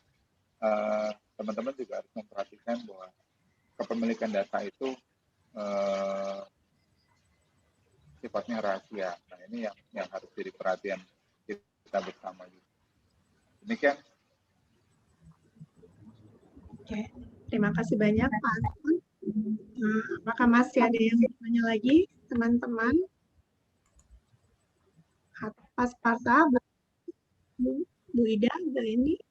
teman-teman juga harus memperhatikan bahwa kepemilikan data itu sifatnya rahasia. Nah, ini yang harus jadi perhatian kita bersama. Demikian. Oke, terima kasih banyak Pak Anton. Apakah masih ada yang bertanya lagi, teman-teman? Pak Sparta, Bu Ida, Bu Eni,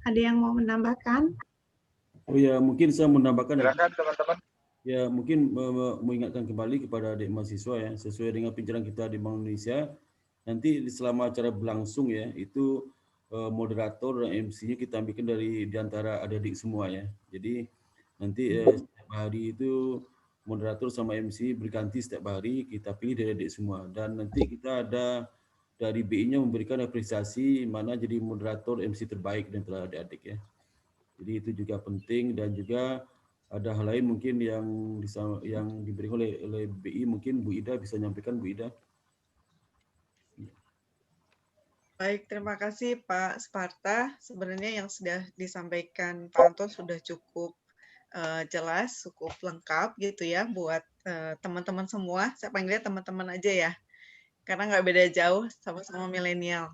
ada yang mau menambahkan? Oh ya, mungkin saya menambahkan. Silakan teman-teman. Ya, mungkin mengingatkan kembali kepada adik mahasiswa ya, sesuai dengan pimpinan kita di Bank Indonesia, nanti selama acara berlangsung ya, itu moderator dan MC-nya kita ambilkan dari antara adik-adik semua ya. Jadi nanti setiap hari itu moderator sama MC berganti setiap hari, kita pilih dari adik semua. Dan nanti kita ada dari BI-nya memberikan apresiasi mana jadi moderator MC terbaik dan antara adik-adik ya. Jadi itu juga penting, dan juga ada hal lain mungkin yang diberikan oleh BI, mungkin Bu Ida bisa nyampaikan, Bu Ida. Baik, terima kasih Pak Sparta. Sebenarnya yang sudah disampaikan Pak Anton sudah cukup jelas, cukup lengkap gitu ya buat teman-teman semua. Saya panggilnya teman-teman aja ya, karena nggak beda jauh, sama-sama milenial.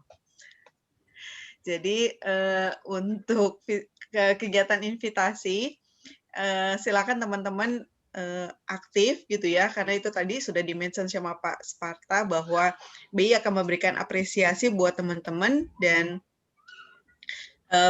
Jadi untuk kegiatan invitasi, silakan teman-teman aktif gitu ya, karena itu tadi sudah di-mention sama Pak Sparta bahwa BI akan memberikan apresiasi buat teman-teman, dan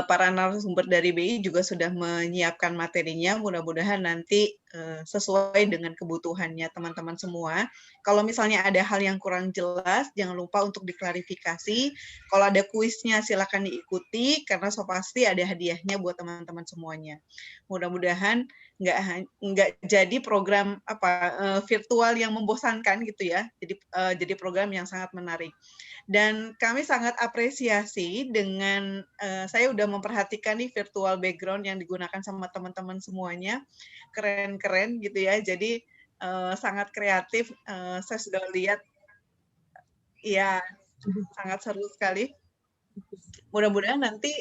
para narasumber dari BI juga sudah menyiapkan materinya. Mudah-mudahan nanti sesuai dengan kebutuhannya teman-teman semua. Kalau misalnya ada hal yang kurang jelas, jangan lupa untuk diklarifikasi. Kalau ada kuisnya silakan diikuti, karena so pasti ada hadiahnya buat teman-teman semuanya. Mudah-mudahan nggak jadi program virtual yang membosankan gitu ya. Jadi program yang sangat menarik. Dan kami sangat apresiasi dengan saya udah memperhatikan nih virtual background yang digunakan sama teman-teman semuanya, keren-keren gitu ya. Jadi sangat kreatif. Saya sudah lihat, ya sangat seru sekali. Mudah-mudahan nanti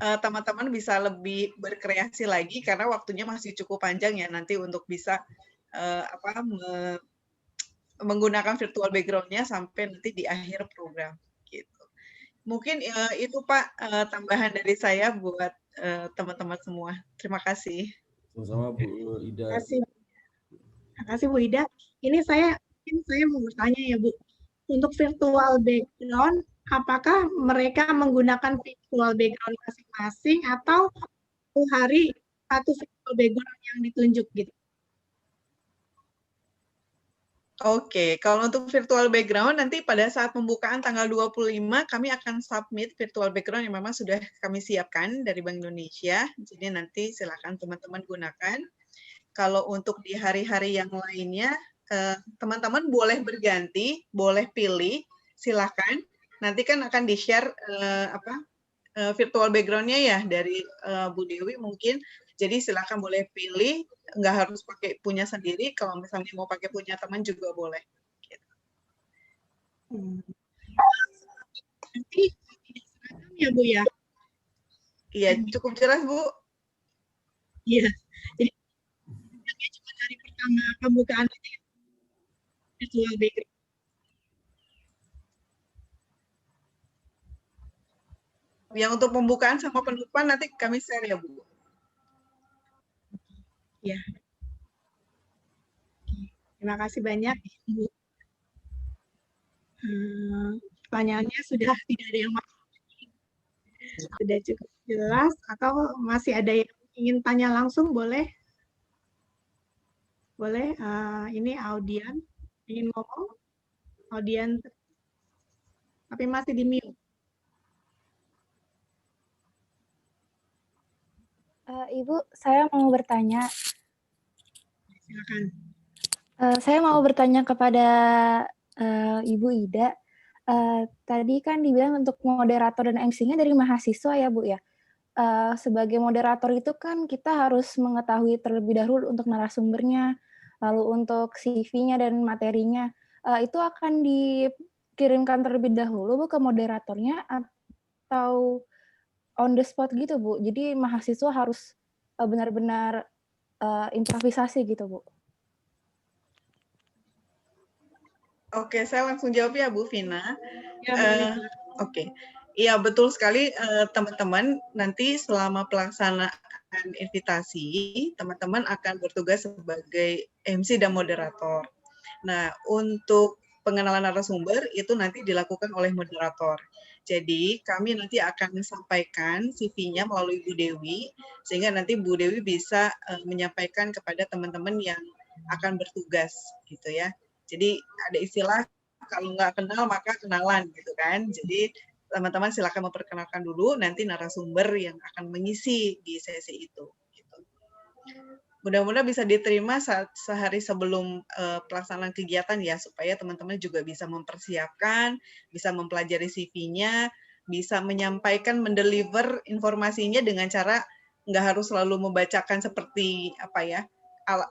teman-teman bisa lebih berkreasi lagi, karena waktunya masih cukup panjang ya nanti untuk bisa menggunakan virtual background-nya sampai nanti di akhir program gitu. Mungkin itu Pak tambahan dari saya buat teman-teman semua. Terima kasih. Sama-sama Bu Ida. Terima kasih Bu Ida. Ini saya mau bertanya ya Bu. Untuk virtual background, apakah mereka menggunakan virtual background masing-masing atau satu hari satu virtual background yang ditunjuk gitu? Oke, kalau untuk virtual background nanti pada saat pembukaan tanggal 25 kami akan submit virtual background yang memang sudah kami siapkan dari Bank Indonesia. Jadi nanti silakan teman-teman gunakan. Kalau untuk di hari-hari yang lainnya, teman-teman boleh berganti, boleh pilih, silakan. Nanti kan akan di-share virtual background-nya ya dari Bu Dewi mungkin. Jadi silakan boleh pilih, nggak harus pakai punya sendiri. Kalau misalnya mau pakai punya teman juga boleh. Gitu. Nanti seragam ya Bu ya? Iya, cukup jelas Bu. Iya. Jadi cuma hari pertama pembukaan aja virtual background. Yang untuk pembukaan sama penutupan nanti kami share ya Bu. Ya. Terima kasih banyak Bu. Pertanyaannya sudah tidak ada yang sudah cukup jelas, atau masih ada yang ingin tanya langsung, boleh? Boleh, ini Audian ingin ngomong? Audian, tapi masih di mute. Ibu, saya mau bertanya. Silakan. Saya mau bertanya kepada Ibu Ida. Tadi kan dibilang untuk moderator dan MC-nya dari mahasiswa ya Bu ya. Sebagai moderator itu kan kita harus mengetahui terlebih dahulu untuk narasumbernya, lalu untuk CV-nya dan materinya. Itu akan dikirimkan terlebih dahulu Bu ke moderatornya atau on the spot gitu Bu? Jadi mahasiswa harus benar-benar improvisasi gitu Bu? Oke, saya langsung jawab ya Bu Vina. Ya, Oke. Iya, betul sekali teman-teman. Nanti selama pelaksanaan invitasi, teman-teman akan bertugas sebagai MC dan moderator. Nah, untuk pengenalan narasumber itu nanti dilakukan oleh moderator. Jadi, kami nanti akan sampaikan CV-nya melalui Bu Dewi, sehingga nanti Bu Dewi bisa menyampaikan kepada teman-teman yang akan bertugas, gitu ya. Jadi, ada istilah kalau nggak kenal maka kenalan, gitu kan. Jadi, teman-teman silakan memperkenalkan dulu nanti narasumber yang akan mengisi di sesi itu. Gitu. Mudah-mudahan bisa diterima sehari sebelum pelaksanaan kegiatan ya, supaya teman-teman juga bisa mempersiapkan, bisa mempelajari CV-nya, bisa menyampaikan, mendeliver informasinya dengan cara nggak harus selalu membacakan seperti apa ya,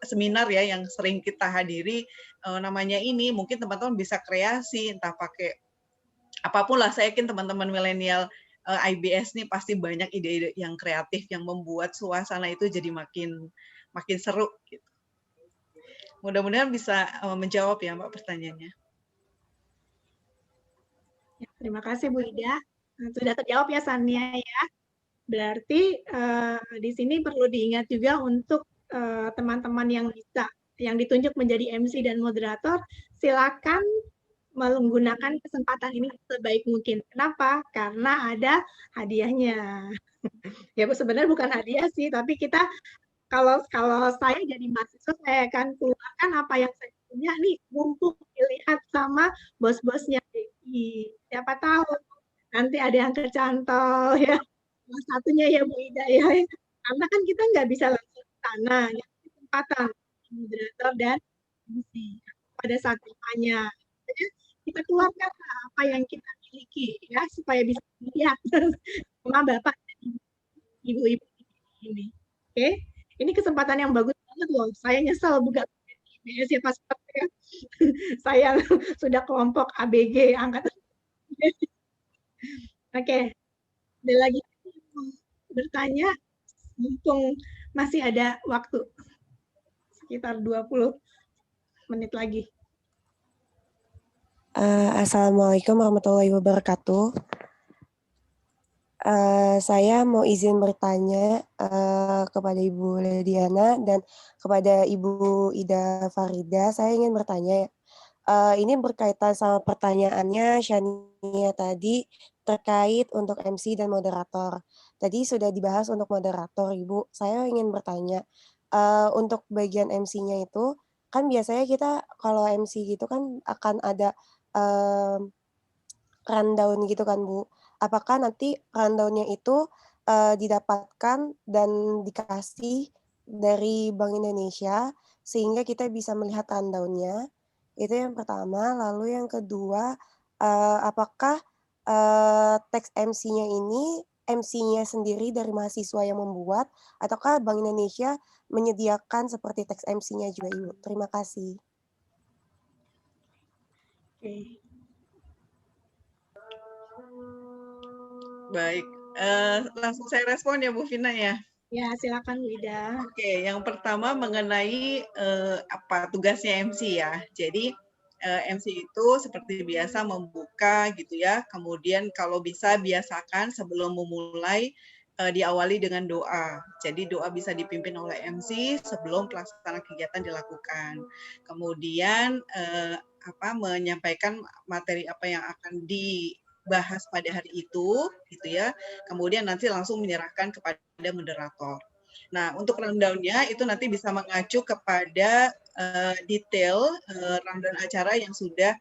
seminar ya yang sering kita hadiri, namanya ini, mungkin teman-teman bisa kreasi, entah pakai apapun lah, saya yakin teman-teman milenial IBS nih pasti banyak ide-ide yang kreatif yang membuat suasana itu jadi makin seru. Gitu. Mudah-mudahan bisa menjawab ya Mbak pertanyaannya. Ya, terima kasih Bu Ida. Sudah terjawab ya Sania ya. Berarti di sini perlu diingat juga untuk teman-teman yang ditunjuk menjadi MC dan moderator, silakan menggunakan kesempatan ini sebaik mungkin. Kenapa? Karena ada hadiahnya. Ya Bu, sebenarnya bukan hadiah sih, tapi kita kalau saya jadi mahasiswa, saya akan keluarkan apa yang saya punya nih, mumpung dilihat sama bos-bosnya. Siapa tahu nanti ada yang kecantol ya. Salah satunya ya Bu Ida ya. Karena kan kita nggak bisa langsung ke sana, ya kesempatan moderator dan MC pada saat kampanye. Kita keluarkan apa yang kita miliki ya supaya bisa dilihat sama Bapak dan Ibu-ibu ini. Oke, ini kesempatan yang bagus banget loh. Saya nyesal buka BSC paspor ya. Saya sudah kelompok ABG angkatan. Oke, ada lagi bertanya, mumpung masih ada waktu sekitar 20 menit lagi. Assalamualaikum warahmatullahi wabarakatuh. Saya mau izin bertanya kepada Ibu Lediana dan kepada Ibu Ida Farida. Saya ingin bertanya, ini berkaitan sama pertanyaannya Shania tadi terkait untuk MC dan moderator. Tadi sudah dibahas untuk moderator, Ibu. Saya ingin bertanya, untuk bagian MC-nya itu, kan biasanya kita kalau MC gitu kan akan ada rundown gitu kan Bu. Apakah nanti rundown-nya itu didapatkan dan dikasih dari Bank Indonesia sehingga kita bisa melihat rundown-nya? Itu yang pertama. Lalu yang kedua, apakah teks MC-nya ini MC-nya sendiri dari mahasiswa yang membuat ataukah Bank Indonesia menyediakan seperti teks MC-nya juga Ibu? Terima kasih. Oke. Baik, langsung saya respon ya Bu Vina ya. Ya, silakan Bu Ida. Oke, yang pertama mengenai apa tugasnya MC ya. Jadi MC itu seperti biasa membuka gitu ya. Kemudian kalau bisa biasakan sebelum memulai diawali dengan doa. Jadi doa bisa dipimpin oleh MC sebelum pelaksanaan kegiatan dilakukan. Kemudian menyampaikan materi apa yang akan dibahas pada hari itu, gitu ya. Kemudian nanti langsung menyerahkan kepada moderator. Nah, untuk rundown-nya itu nanti bisa mengacu kepada detail rundown acara yang sudah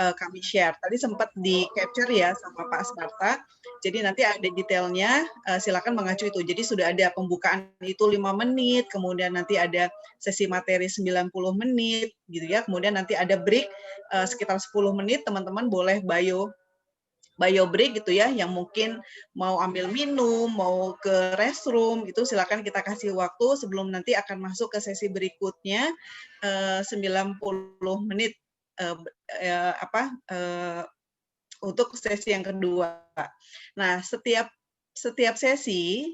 kami share. Tadi sempat di-capture ya sama Pak Sparta. Jadi nanti ada detailnya, silakan mengacu itu. Jadi sudah ada pembukaan itu 5 menit, kemudian nanti ada sesi materi 90 menit, gitu ya. Kemudian nanti ada break sekitar 10 menit, teman-teman boleh bio break gitu ya, yang mungkin mau ambil minum, mau ke restroom, itu silakan kita kasih waktu sebelum nanti akan masuk ke sesi berikutnya 90 menit untuk sesi yang kedua. Nah, setiap sesi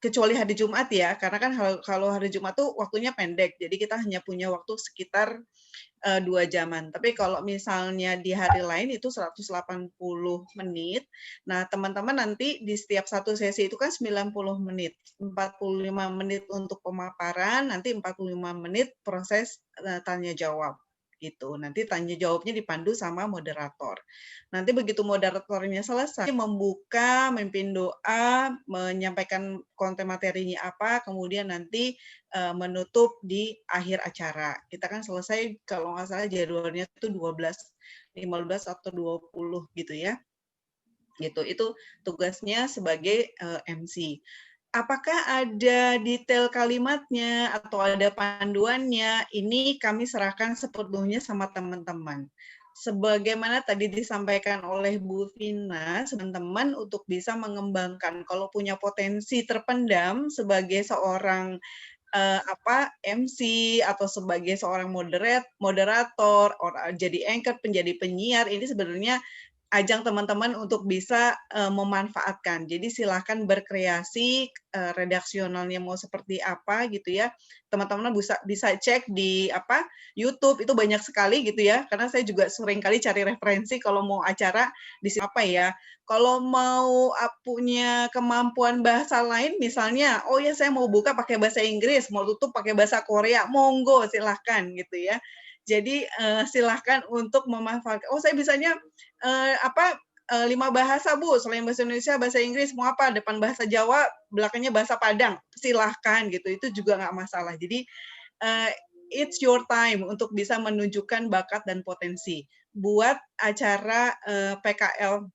kecuali hari Jumat ya, karena kan kalau hari Jumat tuh waktunya pendek, jadi kita hanya punya waktu sekitar 2 jaman. Tapi kalau misalnya di hari lain itu 180 menit. Nah, teman-teman nanti di setiap satu sesi itu kan 90 menit. 45 menit untuk pemaparan, nanti 45 menit proses tanya jawab gitu. Nanti tanya jawabnya dipandu sama moderator. Nanti begitu moderatornya selesai, membuka, memimpin doa, menyampaikan konten materinya apa, kemudian nanti menutup di akhir acara. Kita kan selesai kalau nggak salah jadwalnya itu 15 atau 20 gitu ya. Gitu. Itu tugasnya sebagai MC. Apakah ada detail kalimatnya atau ada panduannya? Ini kami serahkan sepenuhnya sama teman-teman. Sebagaimana tadi disampaikan oleh Bu Vina, teman-teman untuk bisa mengembangkan kalau punya potensi terpendam sebagai seorang MC atau sebagai seorang moderator, jadi anchor, penjadi penyiar, ini sebenarnya ajang teman-teman untuk bisa memanfaatkan. Jadi silakan berkreasi, redaksionalnya mau seperti apa gitu ya. Teman-teman bisa cek di YouTube, itu banyak sekali gitu ya. Karena saya juga sering kali cari referensi kalau mau acara di apa ya. Kalau mau punya kemampuan bahasa lain misalnya, oh ya saya mau buka pakai bahasa Inggris, mau tutup pakai bahasa Korea, monggo silahkan gitu ya. Jadi silahkan untuk memanfaatkan. Oh saya bisanya 5 bahasa Bu, selain bahasa Indonesia, bahasa Inggris, mau apa? Depan bahasa Jawa, belakangnya bahasa Padang, silahkan gitu. Itu juga nggak masalah. Jadi it's your time untuk bisa menunjukkan bakat dan potensi. Buat acara PKL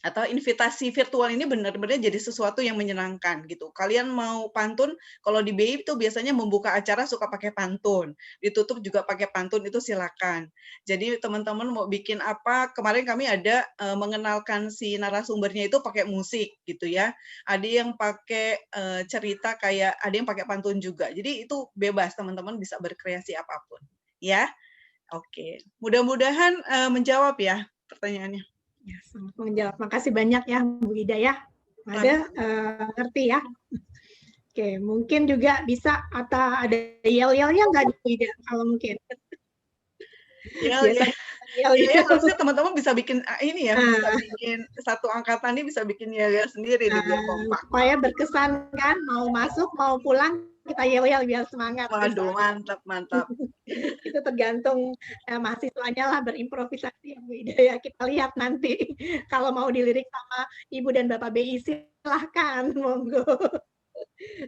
atau invitasi virtual ini benar-benar jadi sesuatu yang menyenangkan gitu. Kalian mau pantun, kalau di BI itu biasanya membuka acara suka pakai pantun, ditutup juga pakai pantun, itu silakan. Jadi teman-teman mau bikin apa, kemarin kami ada mengenalkan si narasumbernya itu pakai musik gitu ya. Ada yang pakai cerita kayak, ada yang pakai pantun juga. Jadi itu bebas, teman-teman bisa berkreasi apapun. Ya, oke. Mudah-mudahan menjawab ya pertanyaannya. Ya, sangat menjawab. Makasih banyak ya Bu Ida ya. Ada ngerti ya. Oke, mungkin juga bisa atau ada yel-yelnya nggak Bu Ida kalau mungkin. Biasanya harusnya teman-teman bisa bikin ini ya, bisa bikin satu angkatan ini bisa bikin yel-yel sendiri di biar kompak. Supaya berkesan kan, mau masuk mau pulang kita yel-yel biar semangat. Waduh, mantap. Itu tergantung mahasiswanya lah berimprovisasi ya Bu Ida ya. Kita lihat nanti kalau mau dilirik sama Ibu dan Bapak BI silahkan, monggo.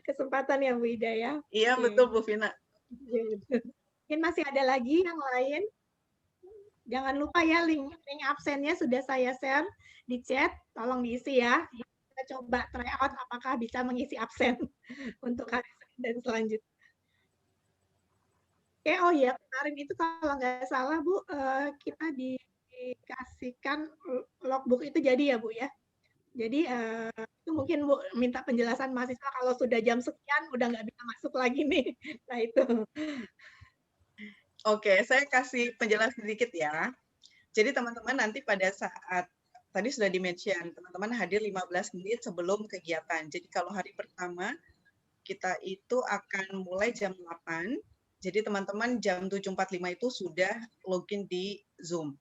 Kesempatan ya Bu Ida ya. Iya betul Bu Vina. Mungkin masih ada lagi yang lain. Jangan lupa ya link absennya sudah saya share di chat, tolong diisi ya. Kita coba try out apakah bisa mengisi absen untuk hari Senin dan selanjutnya. Oke, oh ya kemarin itu kalau nggak salah Bu, kita dikasihkan logbook itu jadi ya Bu ya. Jadi itu mungkin Bu minta penjelasan mahasiswa kalau sudah jam sekian udah nggak bisa masuk lagi nih. Nah itu. Oke, saya kasih penjelasan sedikit ya. Jadi teman-teman nanti pada saat tadi sudah di-mention, teman-teman hadir 15 menit sebelum kegiatan. Jadi kalau hari pertama kita itu akan mulai jam 8. Jadi teman-teman jam 7.45 itu sudah login di Zoom.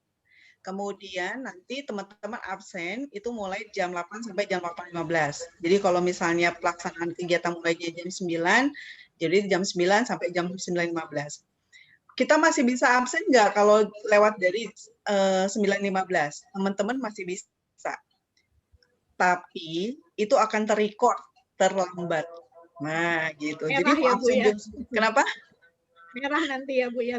Kemudian nanti teman-teman absen itu mulai jam 8 sampai jam 8.15. Jadi kalau misalnya pelaksanaan kegiatan mulainya jam 9, jadi jam 9 sampai jam 9.15. Kita masih bisa absen nggak kalau lewat dari 9.15? Teman-teman masih bisa. Tapi itu akan terrecord terlambat. Nah, gitu. Merah jadi ya, Bu, ya? Kenapa? Merah nanti ya Bu ya.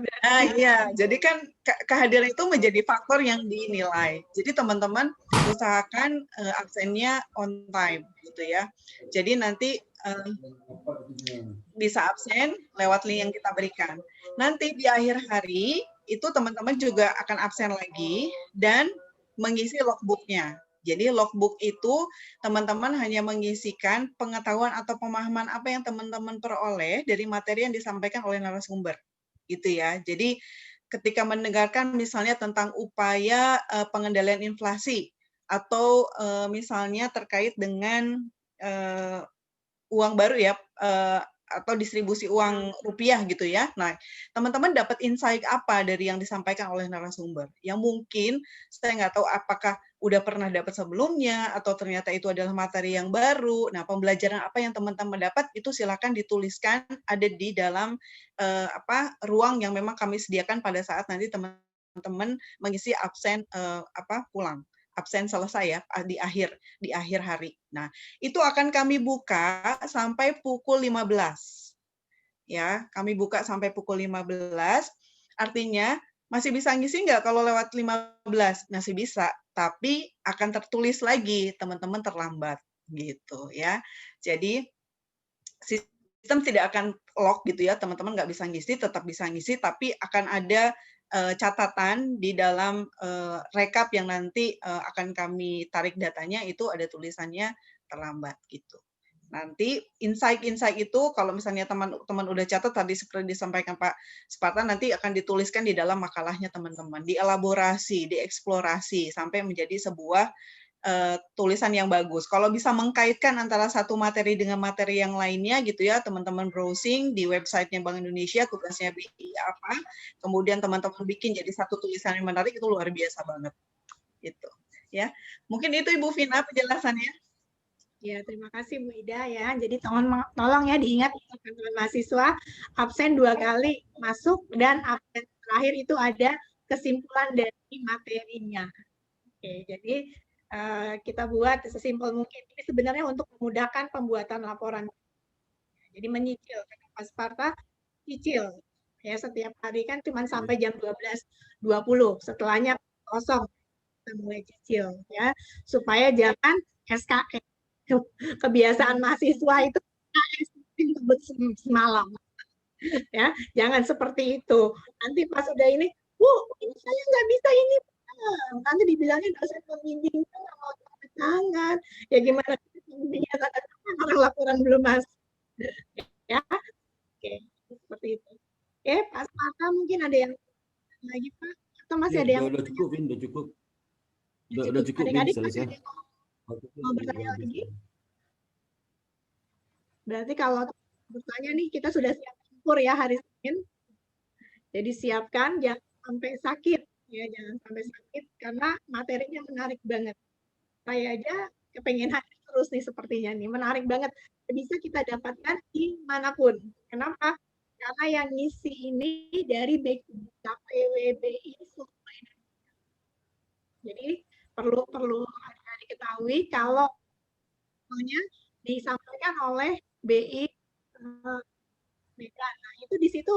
Iya, jadi kan kehadiran itu menjadi faktor yang dinilai. Jadi teman-teman usahakan absennya on time gitu ya. Jadi nanti bisa absen lewat link yang kita berikan. Nanti di akhir hari itu teman-teman juga akan absen lagi dan mengisi logbooknya. Jadi logbook itu teman-teman hanya mengisikan pengetahuan atau pemahaman apa yang teman-teman peroleh dari materi yang disampaikan oleh narasumber. Gitu ya. Jadi ketika mendengarkan misalnya tentang upaya pengendalian inflasi atau misalnya terkait dengan uang baru ya, atau distribusi uang rupiah gitu ya. Nah, teman-teman dapat insight apa dari yang disampaikan oleh narasumber? Yang mungkin saya nggak tahu apakah udah pernah dapat sebelumnya atau ternyata itu adalah materi yang baru. Nah, pembelajaran apa yang teman-teman dapat itu silakan dituliskan ada di dalam ruang yang memang kami sediakan pada saat nanti teman-teman mengisi absen pulang. Absen selesai ya di akhir hari. Nah, itu akan kami buka sampai pukul 15. Ya, kami buka sampai pukul 15. Artinya masih bisa ngisi nggak kalau lewat 15? Masih bisa, tapi akan tertulis lagi teman-teman terlambat gitu ya. Jadi sistem tidak akan lock gitu ya, teman-teman nggak bisa ngisi, tetap bisa ngisi, tapi akan ada catatan di dalam rekap yang nanti akan kami tarik datanya, itu ada tulisannya terlambat gitu. Nanti insight-insight itu kalau misalnya teman-teman udah catat tadi seperti disampaikan Pak Spartan, nanti akan dituliskan di dalam makalahnya teman-teman, dielaborasi, dieksplorasi sampai menjadi sebuah tulisan yang bagus. Kalau bisa mengkaitkan antara satu materi dengan materi yang lainnya gitu ya, teman-teman browsing di websitenya Bank Indonesia, tugasnya BI apa, kemudian teman-teman bikin jadi satu tulisan yang menarik, itu luar biasa banget. Gitu. Ya, mungkin itu Ibu Vina penjelasannya. Ya, terima kasih Bu Ida ya. Jadi tolong ya diingat teman-teman mahasiswa, absen 2 kali masuk dan absen terakhir itu ada kesimpulan dari materinya. Oke, jadi kita buat sesimpel mungkin. Ini sebenarnya untuk memudahkan pembuatan laporan. Jadi menyicil, Pak Sparta cicil. Ya, setiap hari kan cuma sampai jam 12.20. Setelahnya kosong. Kita mulai cicil ya. Supaya jangan SKS. Kebiasaan mahasiswa itu semalam. Ya, jangan seperti itu. Nanti pas udah ini, saya nggak bisa ini. Nanti dibilangnya dosen pembimbing nggak mau tanda tangan. Ya gimana dia tanda tangan orang laporan belum masuk. Ya, oke, seperti itu. Oke, Pak Sparta mungkin ada yang lagi Pak? Atau masih ada yang? Udah cukup, Vin, udah cukup. Udah cukup, Vin, selesai. Mau bertanya lagi? Berarti kalau bertanya nih, kita sudah siap tempur ya hari Senin. Jadi siapkan, jangan sampai sakit. Ya, jangan sampai sakit, karena materinya menarik banget. Saya aja kepengen hadir terus nih sepertinya nih, menarik banget. Bisa kita dapatkan di manapun. Kenapa? Karena yang ngisi ini dari PWBI seluruh Indonesia. Jadi perlu diketahui kalau disampaikan oleh BI Medan. Nah, itu di situ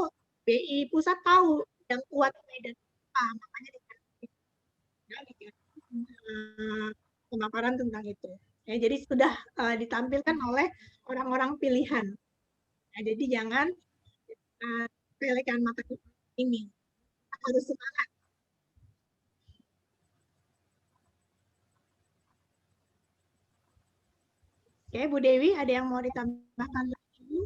BI pusat tahu yang kuat Medan. Makanya dikasih pemaparan tentang itu. Ya, jadi sudah ditampilkan oleh orang-orang pilihan. Ya, jadi jangan pelihkan materi ini. Harus semangat. Oke, Bu Dewi, ada yang mau ditambahkan lagi?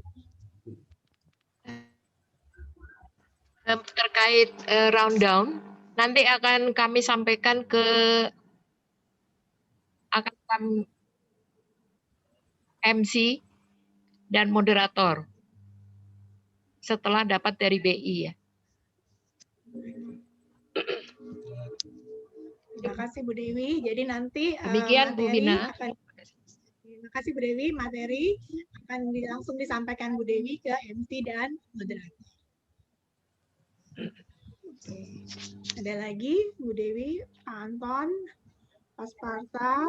Terkait rundown, nanti akan kami sampaikan ke MC dan moderator setelah dapat dari BI ya. Terima kasih Bu Dewi. Jadi nanti demikian Bu Vina. Terima kasih Bu Dewi. Materi akan langsung disampaikan Bu Dewi ke MC dan moderator. Oke. Ada lagi Bu Dewi, Pak Anton, Pak Sparta.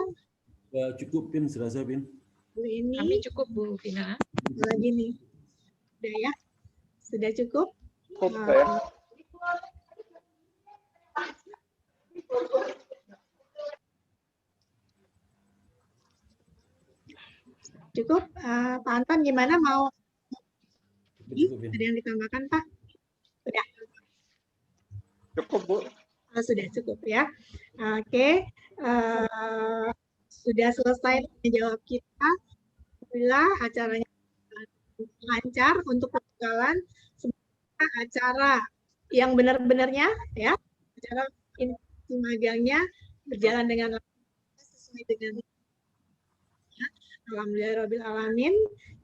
Ya, cukup, Pin, serasa, Pin. Bu ini. Kami cukup Bu Vina. Lagi nih. Sudah ya? Sudah cukup? Cukup, Pak Anton gimana mau? Ada yang ditambahkan Pak? Sudah. Cukup Bu. Sudah cukup ya. Oke, sudah selesai menjawab kita. Alhamdulillah acaranya lancar untuk perkenalan. Semoga acara yang benar-benarnya ya, acara magangnya berjalan dengan lancar sesuai dengan Alhamdulillah alamin.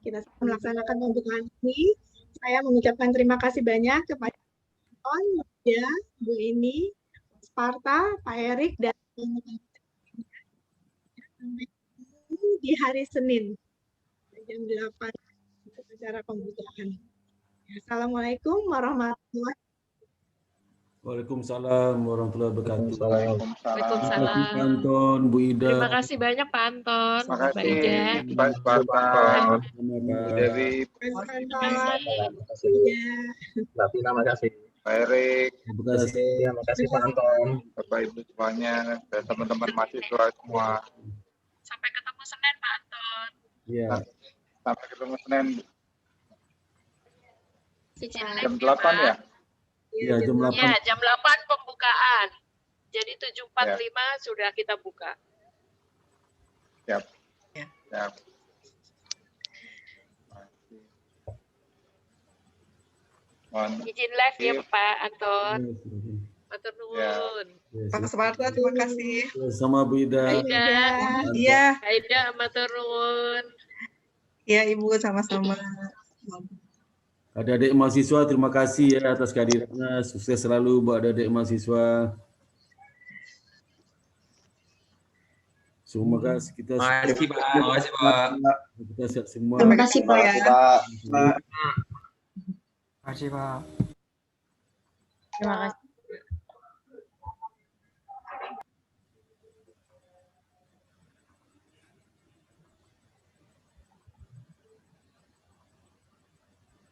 Kita melaksanakan pembukaan ini. Saya mengucapkan terima kasih banyak kepada On, ya, Bu Ini, Sparta, Pak Erik, dan sampai di hari Senin jam 8 untuk acara pembukaan. Assalamualaikum warahmatullahi wabarakatuh. Waalaikumsalam warahmatullahi wabarakatuh. Waalaikumsalam. Terima kasih Pak Anton, Bu Ida. Terima kasih banyak Pak Anton, Terima Mbak kasih Ida. Pak Sparta, Sama Bu Pak. Dewi, Terima Terima kasih. kasih. kasih. Pak Erik, Terima kasih. Terima kasih Pak Anton. Bapak Ibu semuanya, dan teman-teman mahasiswa semua. Sampai ketemu Senin Pak Anton. Ya. Sampai ketemu Senin Izin jam live 8 ya. Ya, jam 8. Ya, jam 8 pembukaan. Jadi 7.45 sudah kita buka. Siap. Ya. Siap. Mohon Izin live ya Pak Anton. Matur Ya. nuwun. Pak Sparta, terima kasih. Sama Bu Ida. Aida, Iya, Aida matur nuwun. iya Ibu, sama-sama. Adik-adik mahasiswa, terima kasih ya atas kehadirannya. Sukses selalu buat adik-adik mahasiswa. Semoga kita Makasih Pak. Makasih Pak. kita sehat semua. Terima kasih Pak ya. Makasih Pak. Terima kasih.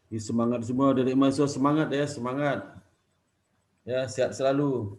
Semangat semua adik-adik mahasiswa, semangat ya, semangat. Ya, sehat selalu.